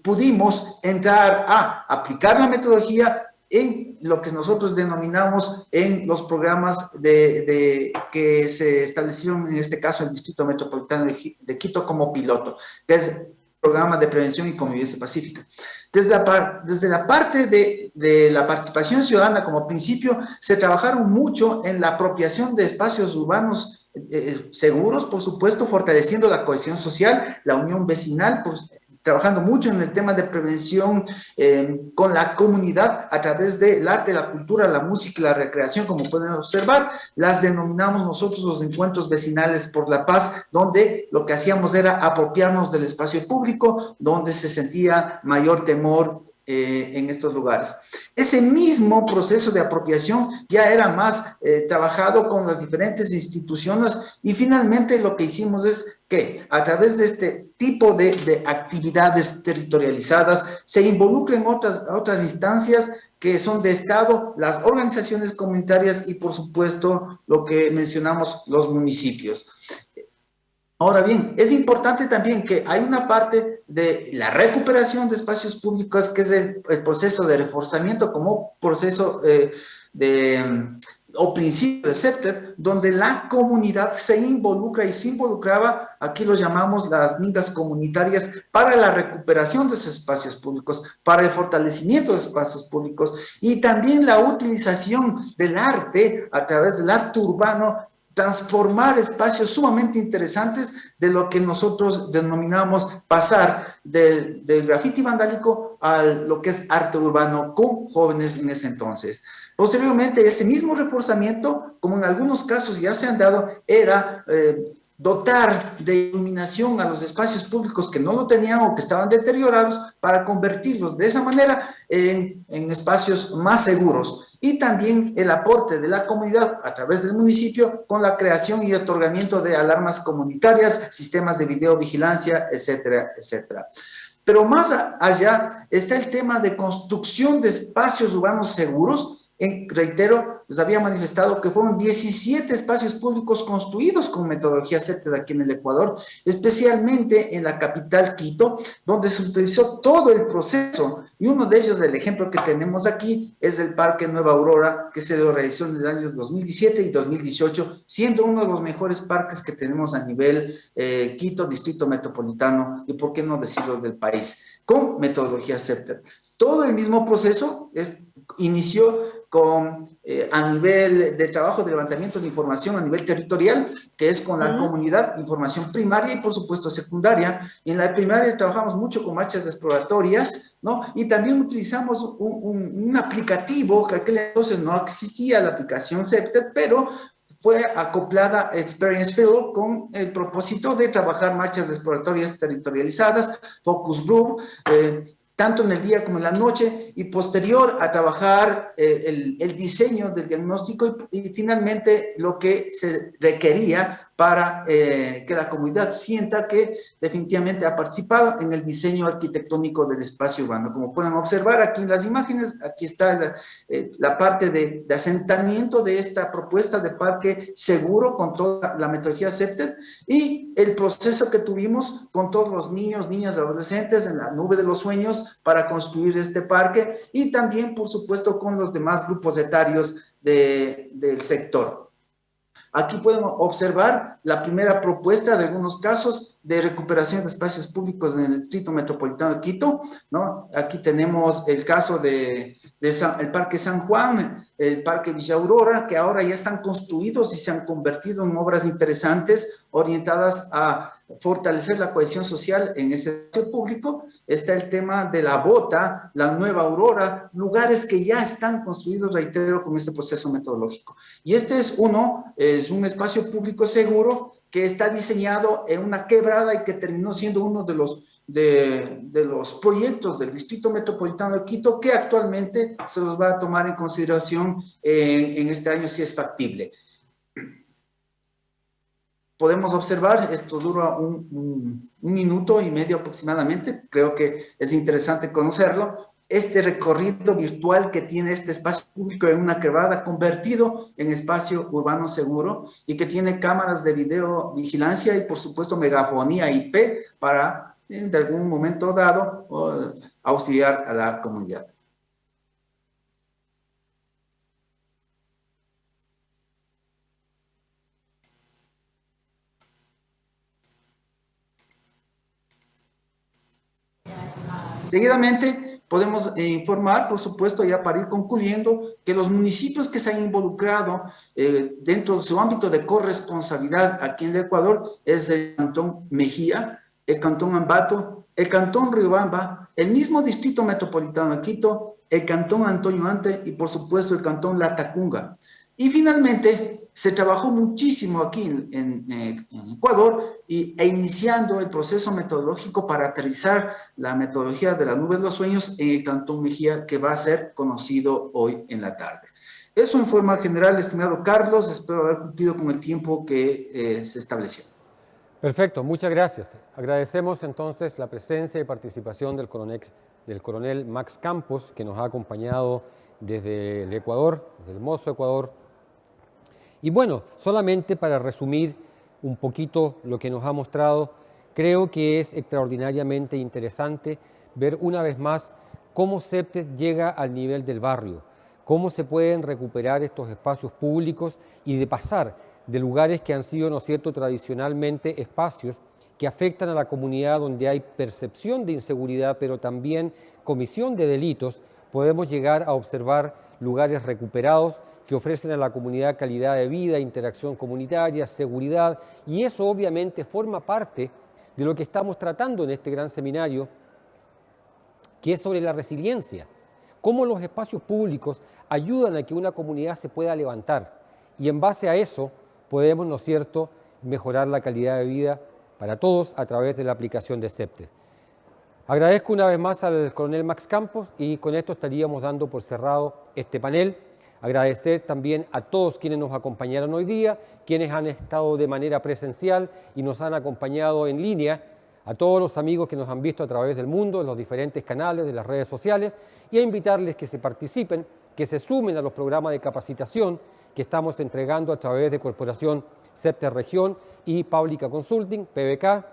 pudimos entrar a aplicar la metodología en lo que nosotros denominamos en los programas que se establecieron en este caso en el Distrito Metropolitano de Quito como piloto, que es el programa de prevención y convivencia pacífica. Desde la parte de la participación ciudadana como principio, se trabajaron mucho en la apropiación de espacios urbanos seguros, por supuesto, fortaleciendo la cohesión social, la unión vecinal, trabajando mucho en el tema de prevención con la comunidad a través del arte, la cultura, la música y la recreación, como pueden observar. Las denominamos nosotros los encuentros vecinales por la paz, donde lo que hacíamos era apropiarnos del espacio público, donde se sentía mayor temor en estos lugares. Ese mismo proceso de apropiación ya era más trabajado con las diferentes instituciones y finalmente lo que hicimos es que a través de este tipo de actividades territorializadas se involucren otras instancias que son de Estado, las organizaciones comunitarias y por supuesto lo que mencionamos, los municipios. Ahora bien, es importante también que hay una parte de la recuperación de espacios públicos que es el proceso de reforzamiento como proceso o principio de CEPTED, donde la comunidad se involucra y se involucraba, aquí lo llamamos las mingas comunitarias, para la recuperación de esos espacios públicos, para el fortalecimiento de espacios públicos y también la utilización del arte a través del arte urbano, transformar espacios sumamente interesantes de lo que nosotros denominamos pasar del grafiti vandálico a lo que es arte urbano con jóvenes en ese entonces. Posteriormente, ese mismo reforzamiento, como en algunos casos ya se han dado, era dotar de iluminación a los espacios públicos que no lo tenían o que estaban deteriorados para convertirlos de esa manera en espacios más seguros. Y también el aporte de la comunidad a través del municipio con la creación y otorgamiento de alarmas comunitarias, sistemas de videovigilancia, etcétera, etcétera. Pero más allá está el tema de construcción de espacios urbanos seguros reitero, les había manifestado que fueron 17 espacios públicos construidos con metodología CEPTED aquí en el Ecuador, especialmente en la capital Quito, donde se utilizó todo el proceso. Y uno de ellos, el ejemplo que tenemos aquí, es el Parque Nueva Aurora, que se realizó en el año 2017 y 2018, siendo uno de los mejores parques que tenemos a nivel Quito, Distrito Metropolitano, y por qué no decirlo del país, con metodología CEPTED. Todo el mismo proceso inició a nivel de trabajo de levantamiento de información a nivel territorial, que es con la comunidad, información primaria y por supuesto secundaria. En la primaria trabajamos mucho con marchas exploratorias, ¿no? Y también utilizamos un aplicativo, que aquel entonces no existía la aplicación CEPTED, pero fue acoplada a Experience Fellow con el propósito de trabajar marchas exploratorias territorializadas, focus group, tanto en el día como en la noche, y posterior a trabajar el diseño del diagnóstico y finalmente lo que se requería para que la comunidad sienta que definitivamente ha participado en el diseño arquitectónico del espacio urbano. Como pueden observar aquí en las imágenes, aquí está la parte de asentamiento de esta propuesta de parque seguro con toda la metodología CEPTED y el proceso que tuvimos con todos los niños, niñas, adolescentes en la nube de los sueños para construir este parque y también, por supuesto, con los demás grupos etarios del sector. Aquí pueden observar la primera propuesta de algunos casos de recuperación de espacios públicos en el Distrito Metropolitano de Quito, ¿no? Aquí tenemos el caso el Parque San Juan, el Parque Villa Aurora, que ahora ya están construidos y se han convertido en obras interesantes orientadas a fortalecer la cohesión social en ese espacio público. Está el tema de la Bota, la Nueva Aurora, lugares que ya están construidos, reitero, con este proceso metodológico. Y este es un espacio público seguro que está diseñado en una quebrada y que terminó siendo uno de los proyectos del Distrito Metropolitano de Quito que actualmente se los va a tomar en consideración en este año si es factible. Podemos observar, esto dura un minuto y medio aproximadamente, creo que es interesante conocerlo, este recorrido virtual que tiene este espacio público en una quebrada convertido en espacio urbano seguro y que tiene cámaras de video vigilancia y por supuesto megafonía IP para en algún momento dado auxiliar a la comunidad. Seguidamente, podemos informar, por supuesto, ya para ir concluyendo, que los municipios que se han involucrado dentro de su ámbito de corresponsabilidad aquí en el Ecuador es el Cantón Mejía, el Cantón Ambato, el Cantón Riobamba, el mismo Distrito Metropolitano de Quito, el Cantón Antonio Ante y, por supuesto, el Cantón Latacunga. Y finalmente, se trabajó muchísimo aquí en Ecuador e iniciando el proceso metodológico para aterrizar la metodología de la nube de los sueños en el Cantón Mejía, que va a ser conocido hoy en la tarde. Eso en forma general, estimado Carlos, espero haber cumplido con el tiempo que se estableció. Perfecto, muchas gracias. Agradecemos entonces la presencia y participación del coronel Max Campos, que nos ha acompañado desde el Ecuador, desde el hermoso Ecuador. Y bueno, solamente para resumir un poquito lo que nos ha mostrado, creo que es extraordinariamente interesante ver una vez más cómo CEPTED llega al nivel del barrio, cómo se pueden recuperar estos espacios públicos y de pasar de lugares que han sido, ¿no es cierto?, tradicionalmente espacios que afectan a la comunidad donde hay percepción de inseguridad, pero también comisión de delitos, podemos llegar a observar lugares recuperados que ofrecen a la comunidad calidad de vida, interacción comunitaria, seguridad, y eso obviamente forma parte de lo que estamos tratando en este gran seminario, que es sobre la resiliencia, cómo los espacios públicos ayudan a que una comunidad se pueda levantar, y en base a eso podemos, ¿no es cierto?, mejorar la calidad de vida para todos a través de la aplicación de CEPTED. Agradezco una vez más al coronel Max Campos y con esto estaríamos dando por cerrado este panel. Agradecer también a todos quienes nos acompañaron hoy día, quienes han estado de manera presencial y nos han acompañado en línea, a todos los amigos que nos han visto a través del mundo, en los diferentes canales de las redes sociales, y a invitarles que se participen, que se sumen a los programas de capacitación que estamos entregando a través de Corporación CEPTES Región y Pública Consulting, PBK.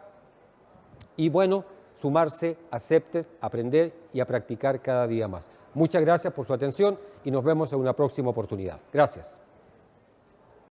Y bueno, sumarse a CEPTES, aprender y a practicar cada día más. Muchas gracias por su atención y nos vemos en una próxima oportunidad. Gracias.